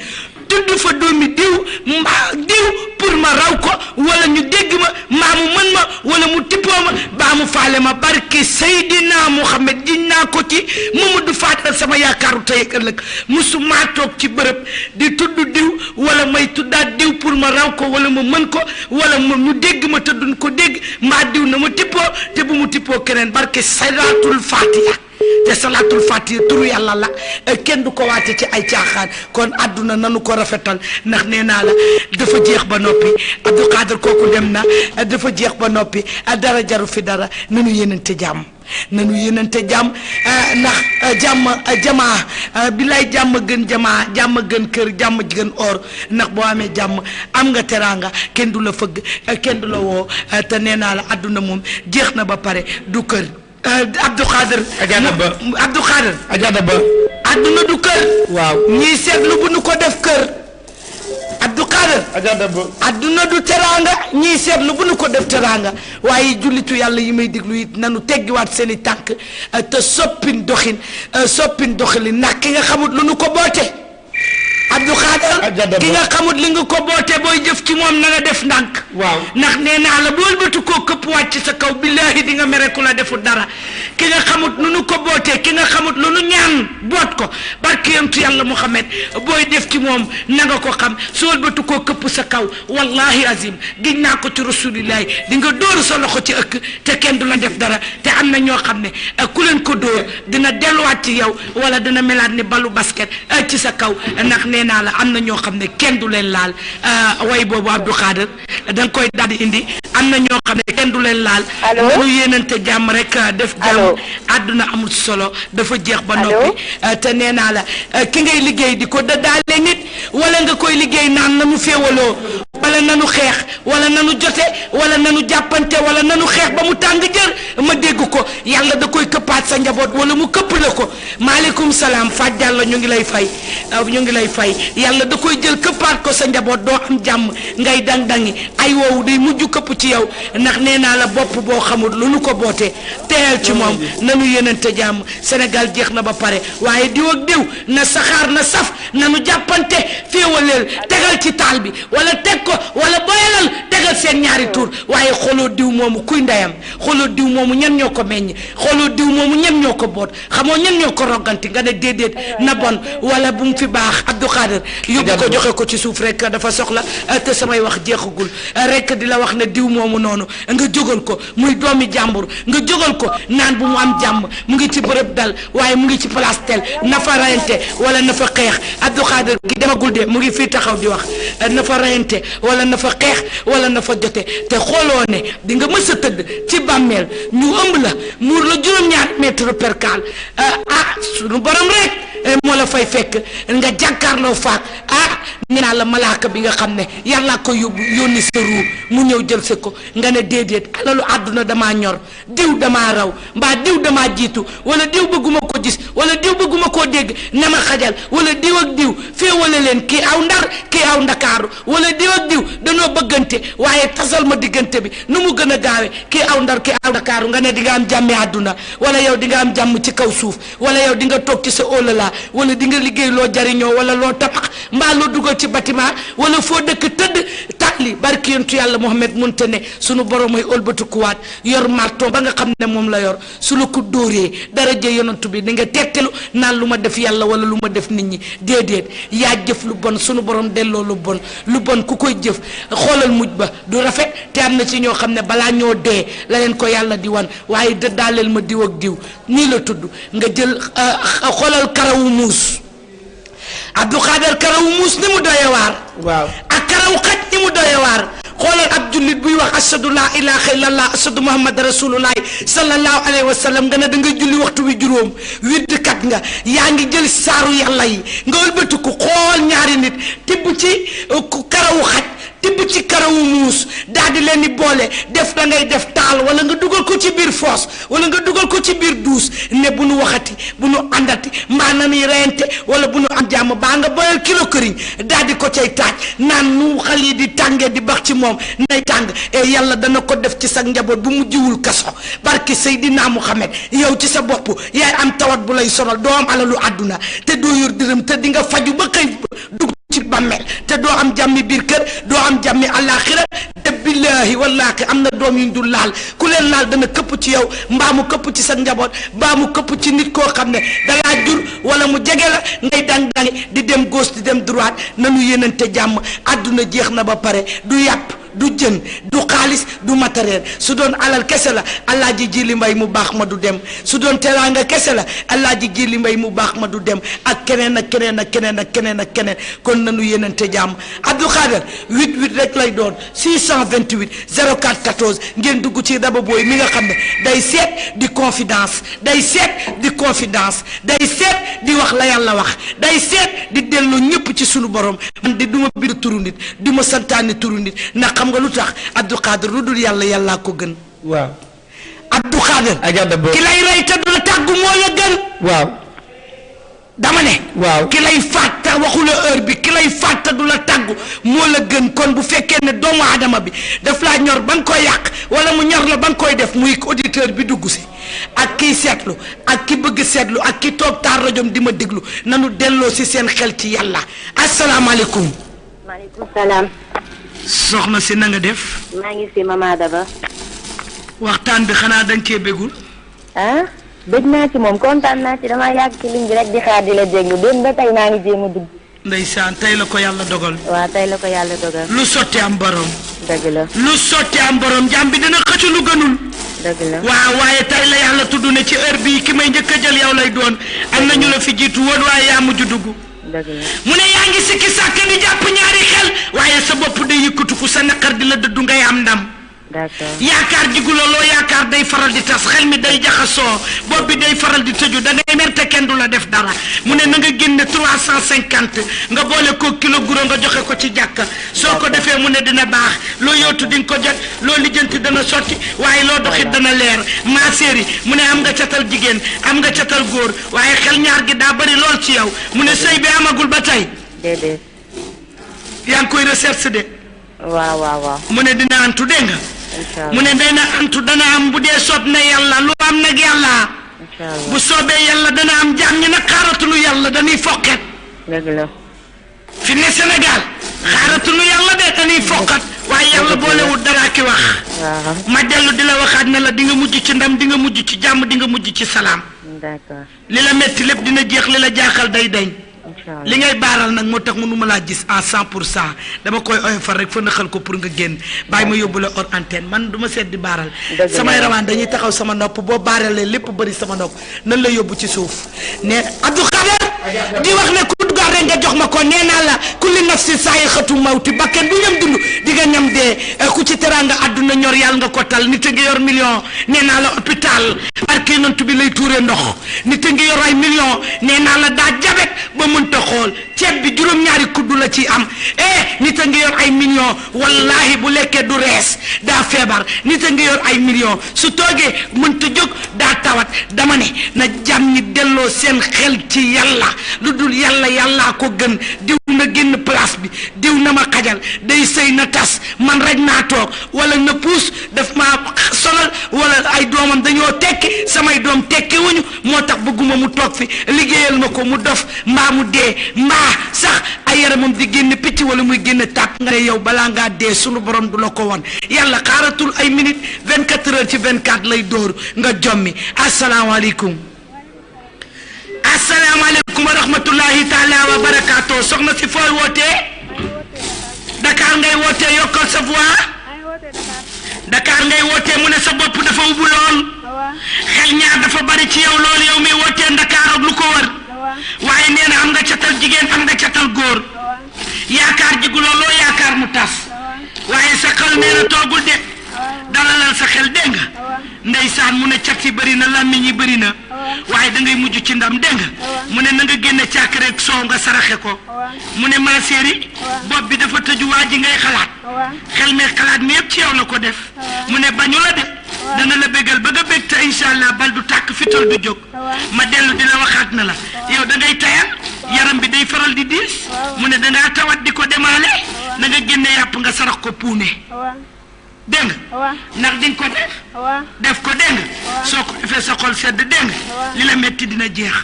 tudd fa doomi diw mbaa diw pour ma raw ko wala ñu dégg ma mbaa mu mën ma wala mu tippoo ma baa mu faale ma barke Seydina Muhammad giñ naa ko ci Mamadou Fadal sama yaakaaru tey ak ëllëg musuma toog ci bërëb di tudd diw wala may tuddaat diw pour ma raw ko wala ma mën ko wala ñu dégg ma te duñ ko dégg mbaa diw na ma tippoo te bu mu tippoo keneen barke Salatul Fatiha te Salatul Fatiha turu yàlla la kenn du ko waate ci ay caaxaan kon àdduna nanu ko rafetal ndax nee naa la dafa jeex ba noppi Abdou Khader kooku dem na dafa jeex ba noppi dara jaru fi dara nanu yéenante jàmm nanu yéenante jàmm ndax jamaa bilaay jàmm gën jamaa jàmm gën kër jàmm gën or ndax boo amee jàmm am nga teraanga kenn du la fëgg kenn du la woo te nee naa la àdduna moom jeex na ba pare du kër Abdou Khader Abdou Khader Adja Ba àdduna du kër waaw ñiy seetlu bu nu ko def kër Abdou Khader Adja Ba àdduna du teraanga ñiy seetlu bu nu ko def teraanga waaye jullitu yàlla yi may déglu it nanu teggiwaat seen i tànk te soppin doxalin ndax ki nga xamut lu nu ko boote Abdou Khader ki nga xamut li nga ko boote booy jëf ci moom na nga def ndànk waaw ndax nee naa la bool bëtu koo këpp wàcc sa kaw billaahi di nga mere ku la defut dara ki nga xamut lu nu ko bootee ki nga xamut lu nu ñaan boot ko barke yontu yàlla Muhammad booy def ci moom na nga ko xam sool bëtu koo këpp sa kaw wallahi azim giñ naa ko ci rasulillahi di nga dóoru sa loxo ci ëkk te kenn du la def dara te am na ñoo xam ne ku leen ko dóor dina delluwaat ci yow wala dina melaat ni balu basket ci sa kaw ndax nee naa la am na ñoo xam ne kenn du leen laal way boobu Abdou Khader da nga koy daal di indi am na ñoo xam ne kenn du leen laal nanu yéenante jàmm rek def jàmm àdduna amul solo dafa jeex ba noppi te nee naa la ki ngay liggéey di ko dadaale nit wala nga koy liggéey naan nanu féewaloo wala nanu xeex wala nanu jote wala nanu jàppante wala nanu xeex ba mu tàng jër ma dégg ko yàlla da koy këppaat sa njaboot wala mu këpp la ko maaleykum salaam Fatou Diallo ñu ngi lay fay yàlla da koy jël këppaat ko sa njaboot doo am jàmm ngay dang-dangi ay woowu day mujj këpp ci yow ndax nee naa la bopp boo xamul lu nu ko bootee teyal ci moom nanu yéenante jàmm Sénégal jeex na ba pare waaye diw ak diw na saxaar na saf nanu jàppante féewaleel tegal ci taal bi wala teg ko wala boyalal tegal seen ñaari tur waaye xooloo diw moomu kuy ndeyam xooloo diw moomu ñan ñoo ko meññ xooloo diw moomu ñan ñoo ko boot xamoo ñan ñoo ko rogganti nga ne déedéet na bon wala bu mu fi baax Abdou Khader yóbbu ko joxe ko ci suuf rek dafa soxla te samay wax jeexagul rek di la wax ne diw moomu noonu nga jógal ko muy doomi jàmbur nga jógal ko naan bu mu am jàmm mu ngi ci bërëb dal waaye mu ngi ci place tel na fa rayante wala na fa xeex Abdou Khader gi demagul de mu ngi fii taxaw di wax na fa rayante wala na fa xeex wala na fa jote te xooloo ne di nga mës a tëdd ci bàmmeel ñu ëmb la muur la juróom-ñaar mètre percal sunu borom rek moo la fay fekk nga jàkkaarloo faak nee naa la malaaka bi nga xam ne yàlla ko yónni sa ruu mu ñëw jël sa ko nga ne déedéet alalu àdduna damaa ñor diw damaa raw mbaa diw damaa jiitu wala diw bëgguma ko gis wala diw bëgguma koo dégg na ma xajal wala diw ak diw féewale leen kii aw Ndar kii aw Ndakaaru wala diw ak diw danoo bëggante waaye tasal ma diggante bi nu mu gën a gaawe kii aw Ndar kii aw Ndakaaru nga ne di nga am jàmmi àdduna wala yow di nga am jàmm ci kaw suuf wala yow di nga toog ci sa olala wala di nga liggéey loo jariñoo wala loo tabax mbaa loo dugal ci bâtiment wala foo dëkk tëdd li barki yontu yàlla Muhammad munte ne sunu borom mooy ëlbatikuwaat yor marton ba nga xam ne moom la yor su la ko dóoree daraja yonantu bi di nga tettelu naan lu ma def yàlla wala lu ma def nit ñi déedéet yaa jëf lu bon sunu borom delloo lu bon ku koy jëf xoolal mujj ba du rafet te am na ci ñoo xam ne balaa ñoo dee la leen ko yàlla di wan waaye dëddaaleel ma diw ak diw nii la tudd nga jël xoolal karawu muus Abdou Khader karawu muus ni mu doye waar waaw ak karawu xaj ni mu doye waar xoolal ab jullit buy wax ashadu laa ilaaha illallah ashadu muhammad rasulullahi sallallahu alayhi wa sallam nga ne da nga julli waxtu wi juróom witt kat nga yaa ngi jël saaru yàlla yi nga ëlbatiku xool ñaari nit tibb ci karawu xaj tibb ci karawu muus daal di leen di boole def da ngay def taal wala nga dugal ko ci biir foos wala nga dugal ko ci biir duus ne bu nu waxati bu nu àndati mbaa na nuy reyante wala bu nu am jàmm baa nga boyal kilo këriñ daal di ko cay taaj naan nu xal yi di tàngee di bax ci moom nay tàng e yàlla dana ko def ci sa njaboot bu mu jiwul kaso barki Seydina Muhammad yow ci sa bopp yaay am tawat bu lay sonal doo am alalu àdduna te doo yor dërëm te di nga faju ba xëy dugg ci bàmmeel te doo am jàmmi biir kër doo am jàmmi àllaaxira te billaahi wallaahi am na doom yuñ dul laal ku leen laal dana këpp ci yow mbaa mu këpp ci sa njaboot mbaa mu këpp ci nit koo xam ne dalaa jur wala mu jege la ngay dang-dangi di dem gauche di dem droite nanu yéenante jàmm àdduna jeex na ba pare du yàpp du jën du xaalis du matériel su doon alal kese la Alaaji Jili Mbay mu baax ma du dem su doon teraanga kese la Alaaji Jili Mbay mu baax ma du dem ak keneen ak keneen ak keneen ak keneen ak keneen kon nanu yéenante jàmm Abdou Khader 88 rek lay doon 628 04 14 ngeen dugg ci Daba Boy mi nga xam ne day seet di confidence day seet di confidence day seet di wax la yàlla wax day seet di dellu ñëpp ci sunu borom man di duma bind turu nit di ma santaani turu nit ndax xam nga lu tax Abdou Khader lu dul yàlla yàllaa ko gën. waaw Abdou Khader. ki lay rey te du la tàggu moo la gën. waaw dama ne. waaw ki lay faat te waxu la heure bi ki lay faat te du la tàggu moo la gën kon bu fekkee ne doomu aadama bi daf laa ñor ba nga koy yàq wala mu ñor la ba nga koy def muy auditeur bi dugg si ak kiy seetlu ak ki bëgg seetlu ak ki toog taar rajom di ma déglu nanu delloo si seen xel ci yàlla asalaamaaleykum. maaleykum salaam. soxna si na nga def. maa ngi fi Mama Daba. waxtaan bi xanaa dañ cee bégul. ah bëgg naa ci moom kontaan naa ci damaa yàgg ci ligne bi rek di xaar di la déglu démb ba tey maa ngi jéem a dugg. ndeysaan tey la ko yàlla dogal. waaw tey la ko yàlla dogal. lu sotti am borom. dëgg la. lu sotti am borom jàmm bi dina xëcc lu gënul. dëgg la. waaw waaye tey la yàlla tudd ne ci heure bii ki may njëkk a jël yow lay doon am na ñu la fi jiitu woon waaye yaa mujj dugg. dëgg la. mu ne yaa ngi sikki sàkk di jàpp ñaari xel waaye sa bopp day yëkkatu ku sa naqar di la dëddu ngay am ndam. d'accord. yaakaar jigula loo yaakaar day faral di tas xel mi day jaxasoo bopp bi day faral di tëju da ngay mer te kenn du la def dara mu ne na nga génne 350 nga boole ko kilo guro nga joxe ko ci jàkka soo ko defee mu ne dina baax loo yootu di nga ko jot loo lijjanti dana sotti waaye loo doxit dana leer maa séeri mu ne am nga catal jigéen am nga catal góor waaye xel ñaar gi daa bari lool ci yow mu ne sëy bi amagul ba tey. déedéet. yaa ngi koy recherche de. waaw waaw waaw. mu ne dina antu dégg nga. mu ne dana antu dana am bu dee soob na yàlla lu am nag yàlla bu soobee yàlla dana am jaam ñi nag xaaratunu yàlla dañuy foqet. dëgg la. fi ne Sénégal xaaratunu yàlla de dañuy foqat waaye yàlla boolewul dara ki wax. waaw. ma dellu di la waxaat ne la di nga mujj ci ndam di nga mujj ci jàmm di nga mujj ci salaam. d'accord. li la metti lépp dina jeex li la jaaxal day dañ. li ngay baaral nag moo tax mënuma laa gis à 100% dama koy oyofal rek fa naxal ko pour nga génn bàyyi ma yóbbu la hors antenne man du ma seet di baaral samay rawaan dañuy taxaw sama nopp boo baaralee lépp bëri sama nopp nan la yóbbu ci suuf ne Abdou Khader di wax ne ku duggaat rek nga jox ma ko nee naa la kulli nafsi saa yi xëtu mawti bakken bu ñam dund di nga ñam dee ku ci teraanga àdduna ñor yàlla nga ko tal nit a ngi yor million nee naa la hôpital barke nantu bi lay tuure ndox nit a ngi yor ay million nee naa la daa jabet ba mënta xool ceeb bi juróom-ñaari kuddu la ci am nit a ngi yor ay millions wallahi bu lekkee du rees daa feebar nit a ngi yor ay millions su toogee mënta jóg daa tawat dama ne na jàmm ñi delloo seen xel ci yàlla lu dul yàlla yàllaa ko gën diw na génn place bi diw na ma xajal day sëy na tas man rek naa toog wala na puus daf maa sonal wala ay doomam dañoo tekki samay doom tekki wuñu moo tax bu bëgguma mu toog fi liggéeyal ma ko mu dof mbaa mu dee mbaa sax ay yaramam di génn picc wala muy génn tàpp nga ne yow balaa ngaa dee sunu borom du la ko won yàlla xaaratul ay minutes 24 heures ci 24 lay dóor nga jommi asalaamaaleykum asalaamaaleykum wa rahmatullahi taala wa barakaatu soxna si fooy wootee Dakar ngay wootee yokkal sa voix Dakar ngay wootee mu ne sa bopp dafa ubbu lool xel ñaar dafa bari ci yow loolu yow mi wootee Dakar ak lu ko wër waaye nee na am nga catal jigéen am nga catal góor yaakaar jigu looloo yaakaar mu tas waaye sa xel nee na toogul de dalalal sa xel dégg nga ndeysaan mu ne cat yi bëri na làmmiñ yi bëri na waaye da ngay mujj ci ndam dégg nga mu ne na nga génne càkk rek soow nga saraxe ko mu ne ma séeri bopp bi dafa tëju waa ji ngay xalaat xel me xalaat mi yëpp ci yow la ko def mu ne bañu la de dana la bégal ba nga bég te incha allah bal du tàkk fital du jóg ma dellu di la waxaat na la yow da ngay tayal yaram bi day faral di diis mu ne dangaa tawat di ko demaale na nga génne yàpp nga sarax ko puune dégg nga ndax di nga ko def ko dégg nga soo ko defee sa xol sedd dégg nga li la metti dina jeex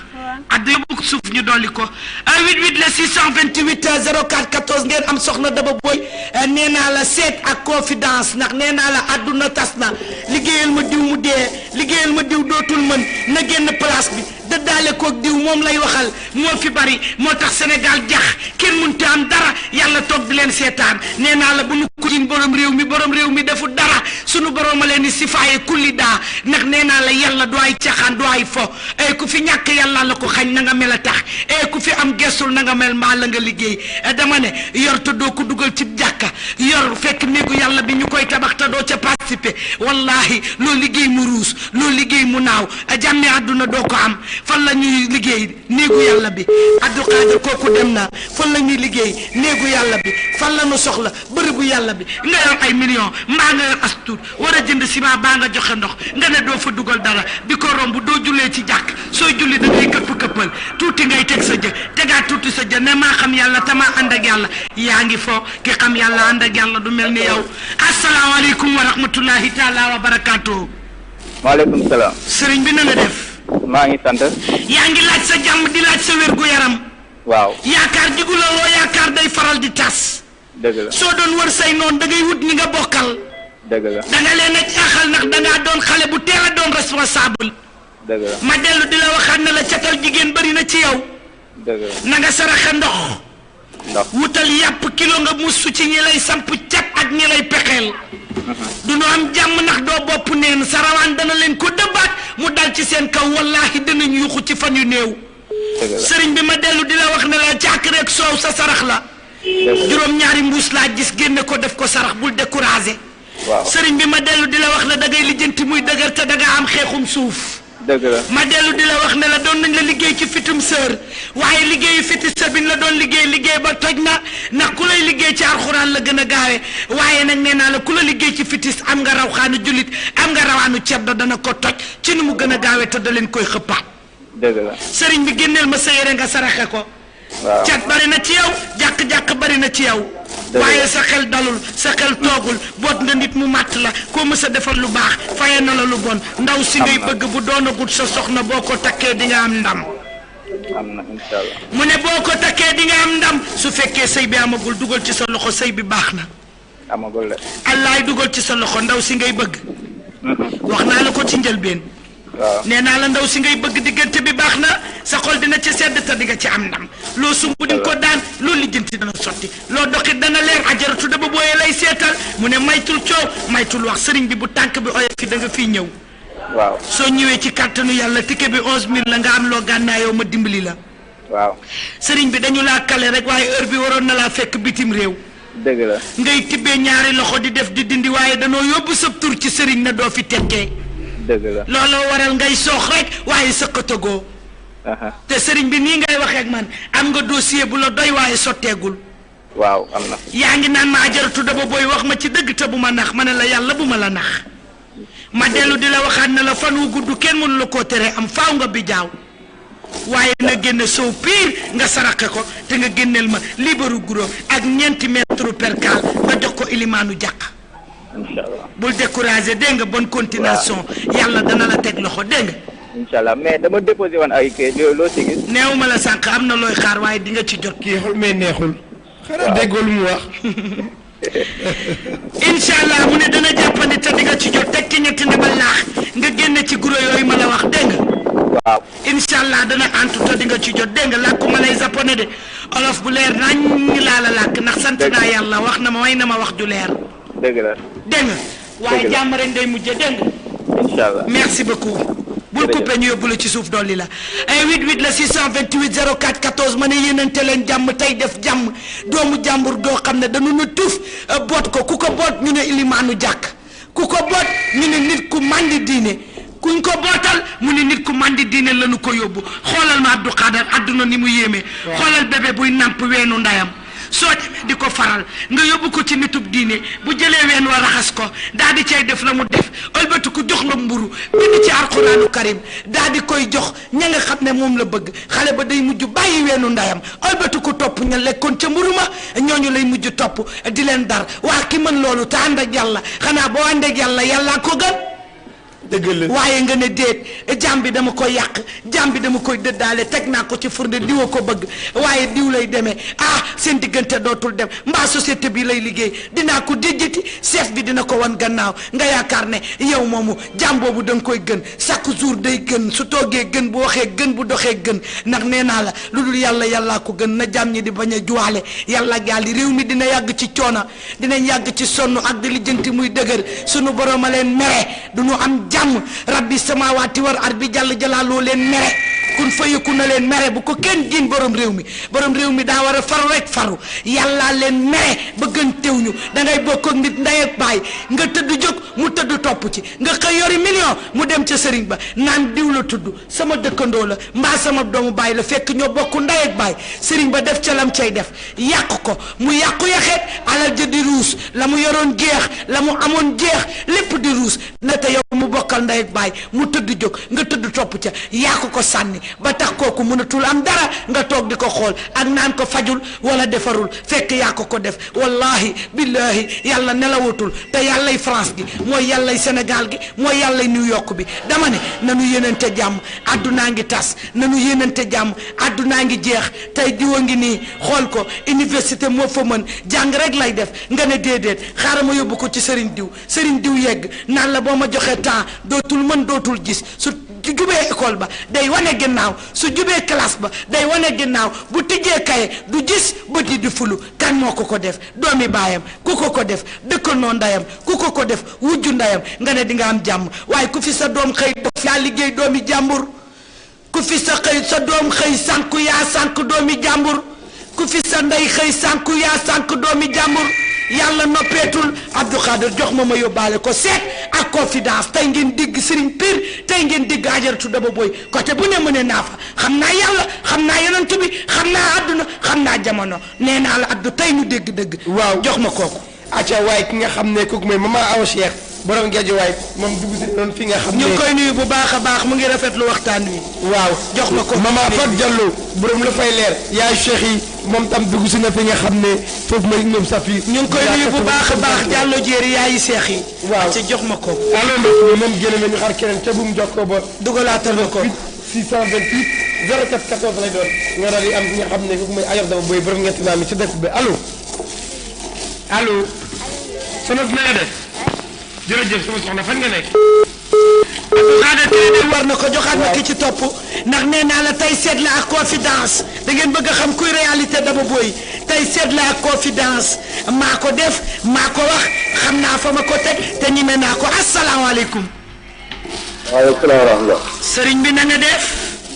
addu yóbbu suuf ñu dolli ko 88 la 628 04 14 ngeen am soxna Daba Boy nee naa la seet ak confidence ndax nee naa la àdduna tas na liggéeyal ma diw mu dee liggéeyal ma diw dootul mën na génn place bi dëddaale koog diw moom lay waxal moo fi bari moo tax Sénégal jax kenn mënut a am dara yàlla toog di leen seetaan nee naa la bu nu ko jiin borom réew mi defu dara sunu borom a leen di sifaaye kulli daa ndax nee naa la yàlla du ay caxaan du ay fo ku fi ñàkk yàlla la ko xañ na nga mel a tax ku fi am gestul na nga mel mbaa la nga liggéey dama ne yor te doo ko dugal ci jàkka yor fekk néegu yàlla bi ñu koy tabax te doo ca participer wallahi loo liggéey mu ruus loo liggéey mu naaw jàmme àdduna doo ko am fan la ñuy liggéey néegu yàlla bi Abdou Khadir kooku dem na fan la ñuy liggéey néegu yàlla bi fan la ñu soxla bërëbu yàlla bi nga yor ay millions mbaa nga yor as tuut war a jënd ciment baa nga joxe ndox nga ne doo fa dugal dara di ko romb doo jullee ci jàkk sooy julli da ngay këpp-këppal tuuti ngay teg sa jë tegaat tuuti sa jë ne maa xam yàlla te maa ànd ak yàlla yaa ngi fo ki xam yàlla ànd ak yàlla du mel ni yow asalaamaaleykum wa rahmatullahi taala wa barakaatu. maaleykum salaam. sëriñ bi na nga def. maa ngi sant. yaa ngi laaj sa jàmm di laaj sa wér gu yaram. waaw. yaakaar jigu la woo yaakaar day faral di tas. dëgg la soo doon wër say noonu da ngay wut ñi nga bokkal. dëgg la da nga leen a jaaxal ndax da ngaa doon xale bu teel a doon responsable. dëgg la ma dellu di la waxaat ne la catal jigéen bëri na ci yow. dëgg la na nga saraxe ndox. wutal yàpp kilo nga musu ci ñi lay samp cat ak ñi lay pexeel. du ñu am jàmm ndax doo bopp neen sarawaan dana leen ko dëbbaat mu dal ci seen kaw wallahi danañ yuuxu ci fan yu néew. sëriñ bi ma dellu di la wax ne la càkk rek soow sa sarax la. juróom-ñaari mbuus laa gis génne ko def ko sarax bul découragé. waaw sëriñ bi ma dellu di la wax ne da ngay lijjanti muy dëgër te da nga am xeexum suuf. dëgg la ma dellu di la wax ne la doon nañ la liggéey ci fitum sër waaye liggéeyu fiti sër bi ñu la doon liggéey ba toj na ndax ku lay liggéey ci alxuraan la gën a gaawe waaye nag nee naa la ku la liggéey ci fitis am nga raw xaanu jullit am nga rawaanu ceddo dana ko toj ci ni mu gën a gaawe te da leen koy xëppaat. dëgg la sëriñ bi génneel ma sa yére nga saraxe ko. waaw cat bari na ci yow jàkk-jàkk bari na ci yow. waaye sa xel dalul sa xel toogul boot nga nit mu màtt la koo mës a defal lu baax faye na la lu bon ndaw si ngay bëgg bu doonagut sa soxna boo ko takkee di nga am ndam. am na incha allah. mu ne boo ko takkee di nga am ndam su fekkee sëy bi amagul dugal ci sa loxo sëy bi baax na. amagul de. allaay dugal ci sa loxo ndaw si ngay bëgg. wax naa la ko ci njëlbeen. waaw nee naa la ndaw si ngay bëgg diggante bi baax na sa xol dina ci sedd te di nga ci am ndam loo sumb di nga ko daan loo lijjanti dana sotti loo doxit dana leer ajaratu Daba Boy lay seetal mu ne maytul coow maytul wax sëriñ bi bu tànk bi oyof fi da nga fiy ñëw. waaw soo ñëwee ci kàttanu yàlla ticket bi 11000 la nga am loo gànnaayoo ma dimbali la. waaw. sëriñ bi dañu laa kale rek waaye heure bi waroon na laa fekk bitim réew. dëgg la ngay tibbee ñaari loxo di def di dindi waaye danoo yóbbu sa tur ci sëriñ na doo fi tekkee. dëgg la looloo waral ngay soox rek waaye sëqatagoo. te sëriñ bi nii ngay waxee ak man am nga dossier bu la doy waaye sotteegul. waaw am na. yaa ngi naan ma ajaratu Daba Boy wax ma ci dëgg te bu ma nax ma ne la yàlla bu ma la nax. ma dellu di la waxaat ne la fan wu gudd kenn mënu la koo tere am faaw nga bi jaaw. waaye na génne sow piir nga saraxe ko te nga génneel ma liibaru guro ak ñeenti mètre percal nga jox ko ilimaanu jàq. incha allah bul découragé dégg nga bonne continuation. yàlla dana la teg loxo dégg nga. incha allah mais dama déposé woon ay kayit loo ci gis. neewuma la sànq am na looy xaar waaye di nga ci jot. kii xol mais neexul. xanaa déggoo lu mu wax. incha allah mu ne dana jàppandi te di nga ci jot teg ci ñetti ndabal laax nga génne ci guro yooyu ma la wax dégg nga. waaw. incha allah dana antu te di nga ci jot dégg nga làkkuma lay japonais de olof bu leer nañ laa la làkk ndax sant naa yàlla wax na ma way na ma wax ju leer. dëgg la. dégg nga waaye jàmm rek ngay mujjee dégg nga. incha allah merci beaucoup. bul coupé ñu yóbbu la ci suuf dolli la ay 88 la 628 04 14 ma ne yéenante leen jàmm tey def jàmm doomu jàmbur doo xam ne dañu nu tuuf boot ko ku ko boot ñu ne ilimaanu jàkk ku ko boot ñu ne nit ku màndi diine kuñ ko bootal mu ne nit ku màndi diine lañu ko yóbbu xoolal ma Abdou Khadar adduna ni mu yéeme xoolal bébé buy namp weenu ndayam soo demee di ko faral nga yóbbu ko ci nitub diine bu jëlee ween wa raxas ko daa di cay def la mu def ëlbatu ko jox la mburu bind ci alxuraanu karim daa di koy jox ña nga xam ne moom la bëgg xale ba day mujj bàyyi weenu ndayam ëlbatu ko topp ña lekkoon ca mburu ma ñooñu lay mujj topp di leen dar waa ki mën loolu te ànd ak yàlla xanaa boo ànd ak yàlla yàllaa ko gën dëgg la waaye nga ne déet jàmm bi dama koy yàq jàmm bi dama koy dëddaale teg naa ko ci fourne diwa ko bëgg waaye diw lay demee seen diggante dootul dem mbaa société bi lay liggéey dinaa ko déjjati chef bi dina ko wan gannaaw nga yaakaar ne yow moomu jàmm boobu da nga koy gën chaque jour day gën su toogee gën bu waxee gën bu doxee gën ndax nee naa la lu dul yàlla yàllaa ko gën na jàmm ñi di bañ a juwaale yàlla ak yàlla réew mi dina yàgg ci coona dinañ yàgg ci sonn ak di lijjanti muy dëgër sunu borom a leen mere du ñu am jàmm rabbi samawaati war ar bi jàll jalaaloo leen mere kun fayeku na leen mere bu ko kenn jiin borom réew mi daa war a faru rek faru yàllaa leen mere ba gën tew ñu da ngay bokk ak nit ndey ak baay nga tëdd jóg mu tëdd topp ci nga xëy yori million mu dem ca sëriñ ba naan diw la tudd sama dëkkandoo la mbaa sama doomu baay la fekk ñoo bokk ndey ak baay sëriñ ba def ca lam cay def yàq ko mu yàqu yaxeet alal ja di ruus la mu yoroon jeex la mu amoon jeex lépp di ruus na te yow mu bokkal ndey ak baay mu tëdd jóg nga tëdd topp ca yàq ko sànni ba tax kooku mënatul am dara nga toog di ko xool ak naan ko fajul wala defarul fekk yaa ko def wallahi billahi yàlla nelawatul te yàllay France gi mooy yàllay Sénégal gi mooy yàllay New York bi dama ne nanu yéenante jàmm addunaa ngi tas nanu yéenante jàmm addunaa ngi jeex tey diwa ngi nii xool ko université moo fa mën jàng rek lay def nga ne déedéet xaaral ma yóbbu ko ci sëriñ diw yegg naan la boo ma joxee temps dootul mën dootul gis su jubee école ba day wane ginnaaw su jubee classe ba day wane ginnaaw bu tijjee kaye du gis bët yi di fulu kan moo ko def doomi baayam ku ko def dëkkandoo ndayam ku ko def wujju ndayam nga ne di nga am jàmm waaye ku fi sa doom xëy dof yaa liggéey doomi jàmbur ku fi sa doom xëy sànku yaa sànk doomi jàmbur ku fi sa ndey xëy sànku yaa sànk doomi jàmbur yàlla noppeetul Abdou Khadar jox ma yóbbaale ko seet ak confidence tey ngeen digg Serigne Pire tey ngeen digg Ajaratu Daba Boy côté bu ne mëne naa fa xam naa yàlla xam naa yonent bi xam naa adduna xam naa jamono nee naa la Abdou tey ñu dégg dëgg waaw jox ma kooku acca waaye ki nga xam ne kooku mooy maman Awa Cheikh borom géej waay moom dugg si noonu fi nga xam ne ñu ngi koy nuyu bu baax a baax mu ngi rafetlu waxtaan wi waaw jox ma ko maman Fat Diallo borom la fay leer yaay Cheikh yi moom tam dugg si na fi nga xam ne foofu mooy ñoom safi ñu ngi koy nuyu bu baax a baax Diallo jéeri yaayi seex yi waaw ci jox ma ko allo mbokk mi moom génn nañu xar keneen ca bu mu jox ko ba dugalaatal ma ko 628 04 14 lay doon nga daal di am nga xam ne kooku mooy Ajaratu Daba Boy borom ñetti naam mi ci dëkk bi allo soxna si na nga def jërëjëf sama soxna fan nga nekk war na ko joxaat ma ki ci topp ndax nee naa la tey seet la ak confidence da ngeen bëgg a xam kuy réalité Daba Boy tey seet la ak confidence maa ko def maa ko wax xam naa fa ma ko teg te ñime naa ko asalaamaaleykum. waaleykum salaam wa rahmatulah. sëriñ bi na nga def.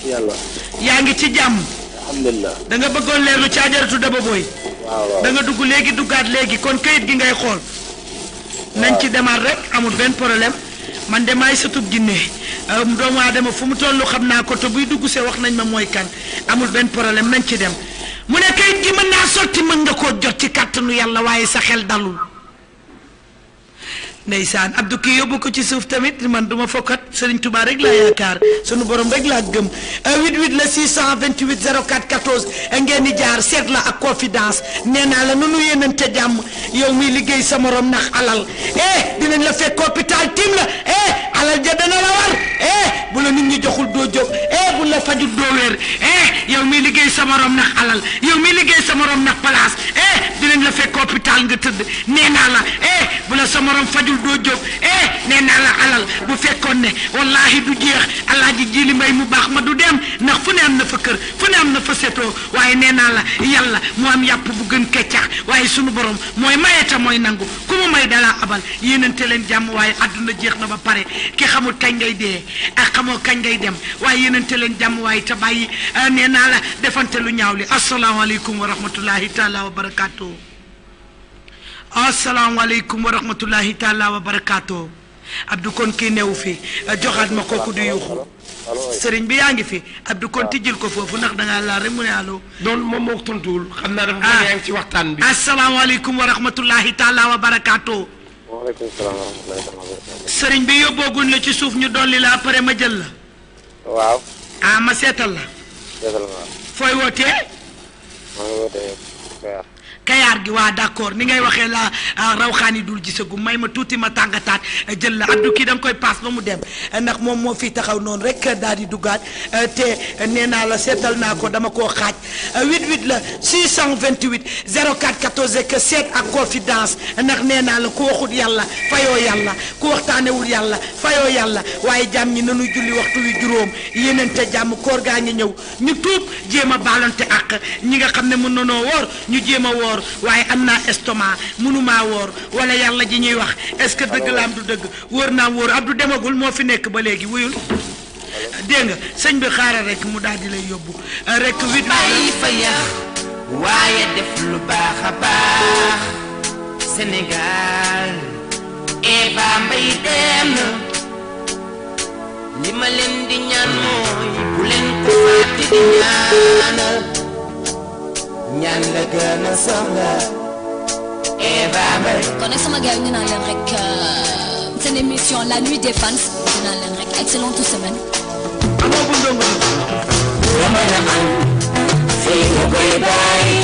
yàlla. yaa ngi ci jàmm. alhamdulilah. da nga bëggoon leerlu ci Ajaratu Daba Boy. waaw da nga dugg léegi duggaat léegi kon kayit gi ngay xool. nañ ci demaat rek amul benn problème man de maay satub jinne doomu aadama fu mu toll xam naa ko te buy dugg see wax nañ ma mooy kan amul benn problème nañ ci dem mu ne kayit gi mën naa sotti mën nga koo jot ci kàttanu yàlla waaye sa xel dalul ndeysaan Abdou kii yóbbu ko ci suuf tamit man duma fokkat Serigne Touba rek laa yaakaar sunu borom rek laa gëm 88 la 628 04 14 ngeen di jaar seet la ak confidence nee naa la nunu yéenante jàmm yow miy liggéey sa morom ndax alal dinañ la fekk hôpital tim la alal ja dana la war bu la nit ñi joxul doo jóg bu la fajul doo wér yow miy liggéey sa morom ndax alal yow miy liggéey sa morom ndax place dinañ la fekk hôpital nga tëdd nee naa la bu la sa morom fajul doo jóg nee naa la alal bu fekkoon ne wallahi du jeex alaaji Jili Mbay mu baax ma du dem ndax fu ne am na fa kër fu ne am na fa setoo waaye nee naa la yàlla mu am yàpp bu gën keccax waaye sunu borom mooy mayeta mooy nangu ku mu may dalaa abal yéenante leen jàmm waaye adduna jeex na ba pare ki xamul kañ ngay dee ak xamoo kañ ngay dem waaye yéenante leen jàmm waaye te bàyyi nee naa la defante lu ñaaw li asalaamaaleykum wa rahmatullahi taala wa barakaatu. asalaamaaleykum wa rahmatullahi taala wa barakaatu. Abdou kon kii newu fi joxaat ma kooku di yuuxu sëriñ bi yaa ngi fi Abdou kon tijjil ko foofu ndax dangaa laal rek mu ne allo. doon moom moo tontuwul xam naa dafa mën yaa ngi ci waxtaan bi. asalaamaaleykum wa rahmatullahi taala wa barakaatu. waaleykum salaam wa rahmatullahi wa barakatuh. sëriñ bi yóbbooguñ la ci suuf ñu dolli la après ma jël la. waaw. ma seetal la. seetal ma. fooy wootee. maa ngi wootee Kayar. Kayaar gi waa d'accord ni ngay waxee la rawxaani dul gisagu may ma tuuti ma tàngataat jël la Abdou kii da nga koy paas ba mu dem ndax moom moo fi taxaw noonu rek daal di duggaat te nee naa la seetal naa ko dama koo xaaj 88 la 628 04 14 ak seet ak confidence ndax nee naa la ku waxut yàlla fayoo yàlla ku waxtaanewul yàlla fayoo yàlla waaye jàmm ñi nanu julli waxtu wi juróom yéenante jàmm koor gaa ngi ñëw ñu tuub jéem a baalonte ak ñi nga xam ne mën nanoo woor ñu jéem a woor waaye am naa estomac mënumaa woor wala yàlla ji ñuy wax est-ce que dëgg la am du dëgg wóor naa wóor Abdou demagul moo fi nekk ba léegi wuyul dégg nga sëñ bi xaaral rek mu daal di lay yóbbu rek wit bàyyi fa yax waaye def lu baax a baax Sénégal Eva Mbaye dem na li ma leen di ñaan mooy bu leen ko fàtte di ñaanal ñaan la gën a soxla Eva Mbaye. kon nag sama gars yi ñu naan leen rek seen émission la nuit des fans ñu naan leen rek excellente semaine. amoo bu ndongo la mën a am fii nga koy bàyyi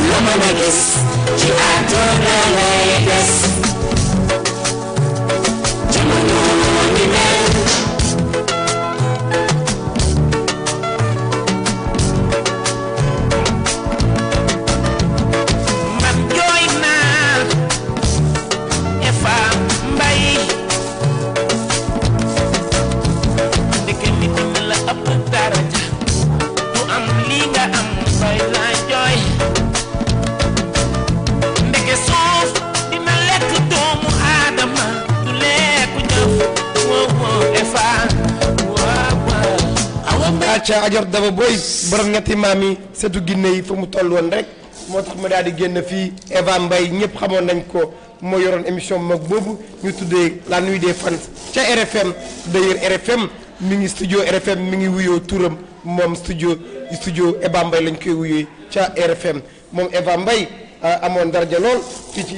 la mën a gis ci àdduna lay des jamono ni mel. acca ajor daba booy borom ñetti maam yi setu ginne yi fa mu toll woon rek moo tax ma daal di génn fii Eva Mbaye ñëpp xamoon nañ ko moo yoroon émission mag boobu ñu tuddee la nuit des fans ca RFM d'ailleurs RFM mi ngi studio RFM mi ngi wuyoo turam moom studio Eva Mbaye lañ koy wuyoo ca RFM moom Eva Mbaye amoon daraja lool fii ci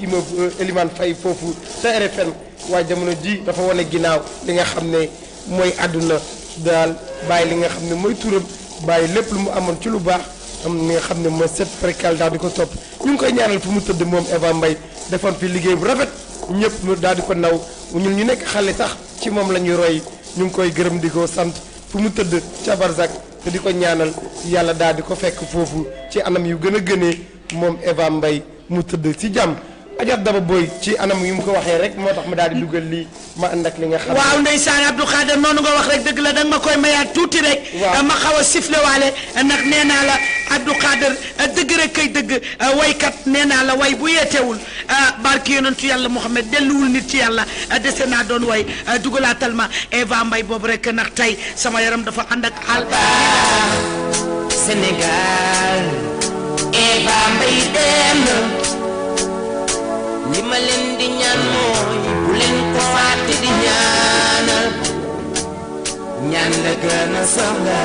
immeuble Elimane Faye foofu ca RFM waaye jamono ji dafa wane ginnaaw li nga xam ne mooy àdduna daal bàyyi li nga xam ne mooy turam bàyyi lépp lu mu amoon ci lu baax am li nga xam ne mooy set précal daal di ko topp ñu ngi koy ñaanal fu mu tëdd moom Eva Mbaye defoon fi liggéey bu rafet ñëpp daal di ko naw ñun ñu nekk xale sax ci moom la ñuy roy ñu ngi koy gërëm di ko sant fu mu tëdd ca Barzak te di ko ñaanal yàlla daal di ko fekk foofu ci anam yu gën a gënee moom Eva Mbaye mu tëdd ci jàmm Adja Daba Boy ci anam yu mu ko waxee rek moo tax ma daal di dugal lii ma ànd ak li nga xam. waaw ndeysaan Abdou Khader noonu nga wax rek dëgg la danga ma koy mayaat tuuti rek. waaw ma xaw a sifflé waale ndax nee naa la Abdou Khader dëgg rek kay dëgg waykat nee naa la way bu yeetewul barki yonentu yàlla Muhammad delluwul nit ci yàlla dese naa doon way dugalaatal ma Eva Mbaye boobu rek ndax tey sama yaram dafa ànd ak àll. Sénégal Eva Mbaye dem na li ma leen di ñaan mooy bu leen ko fàtte di ñaanal ñaan la gën a soxla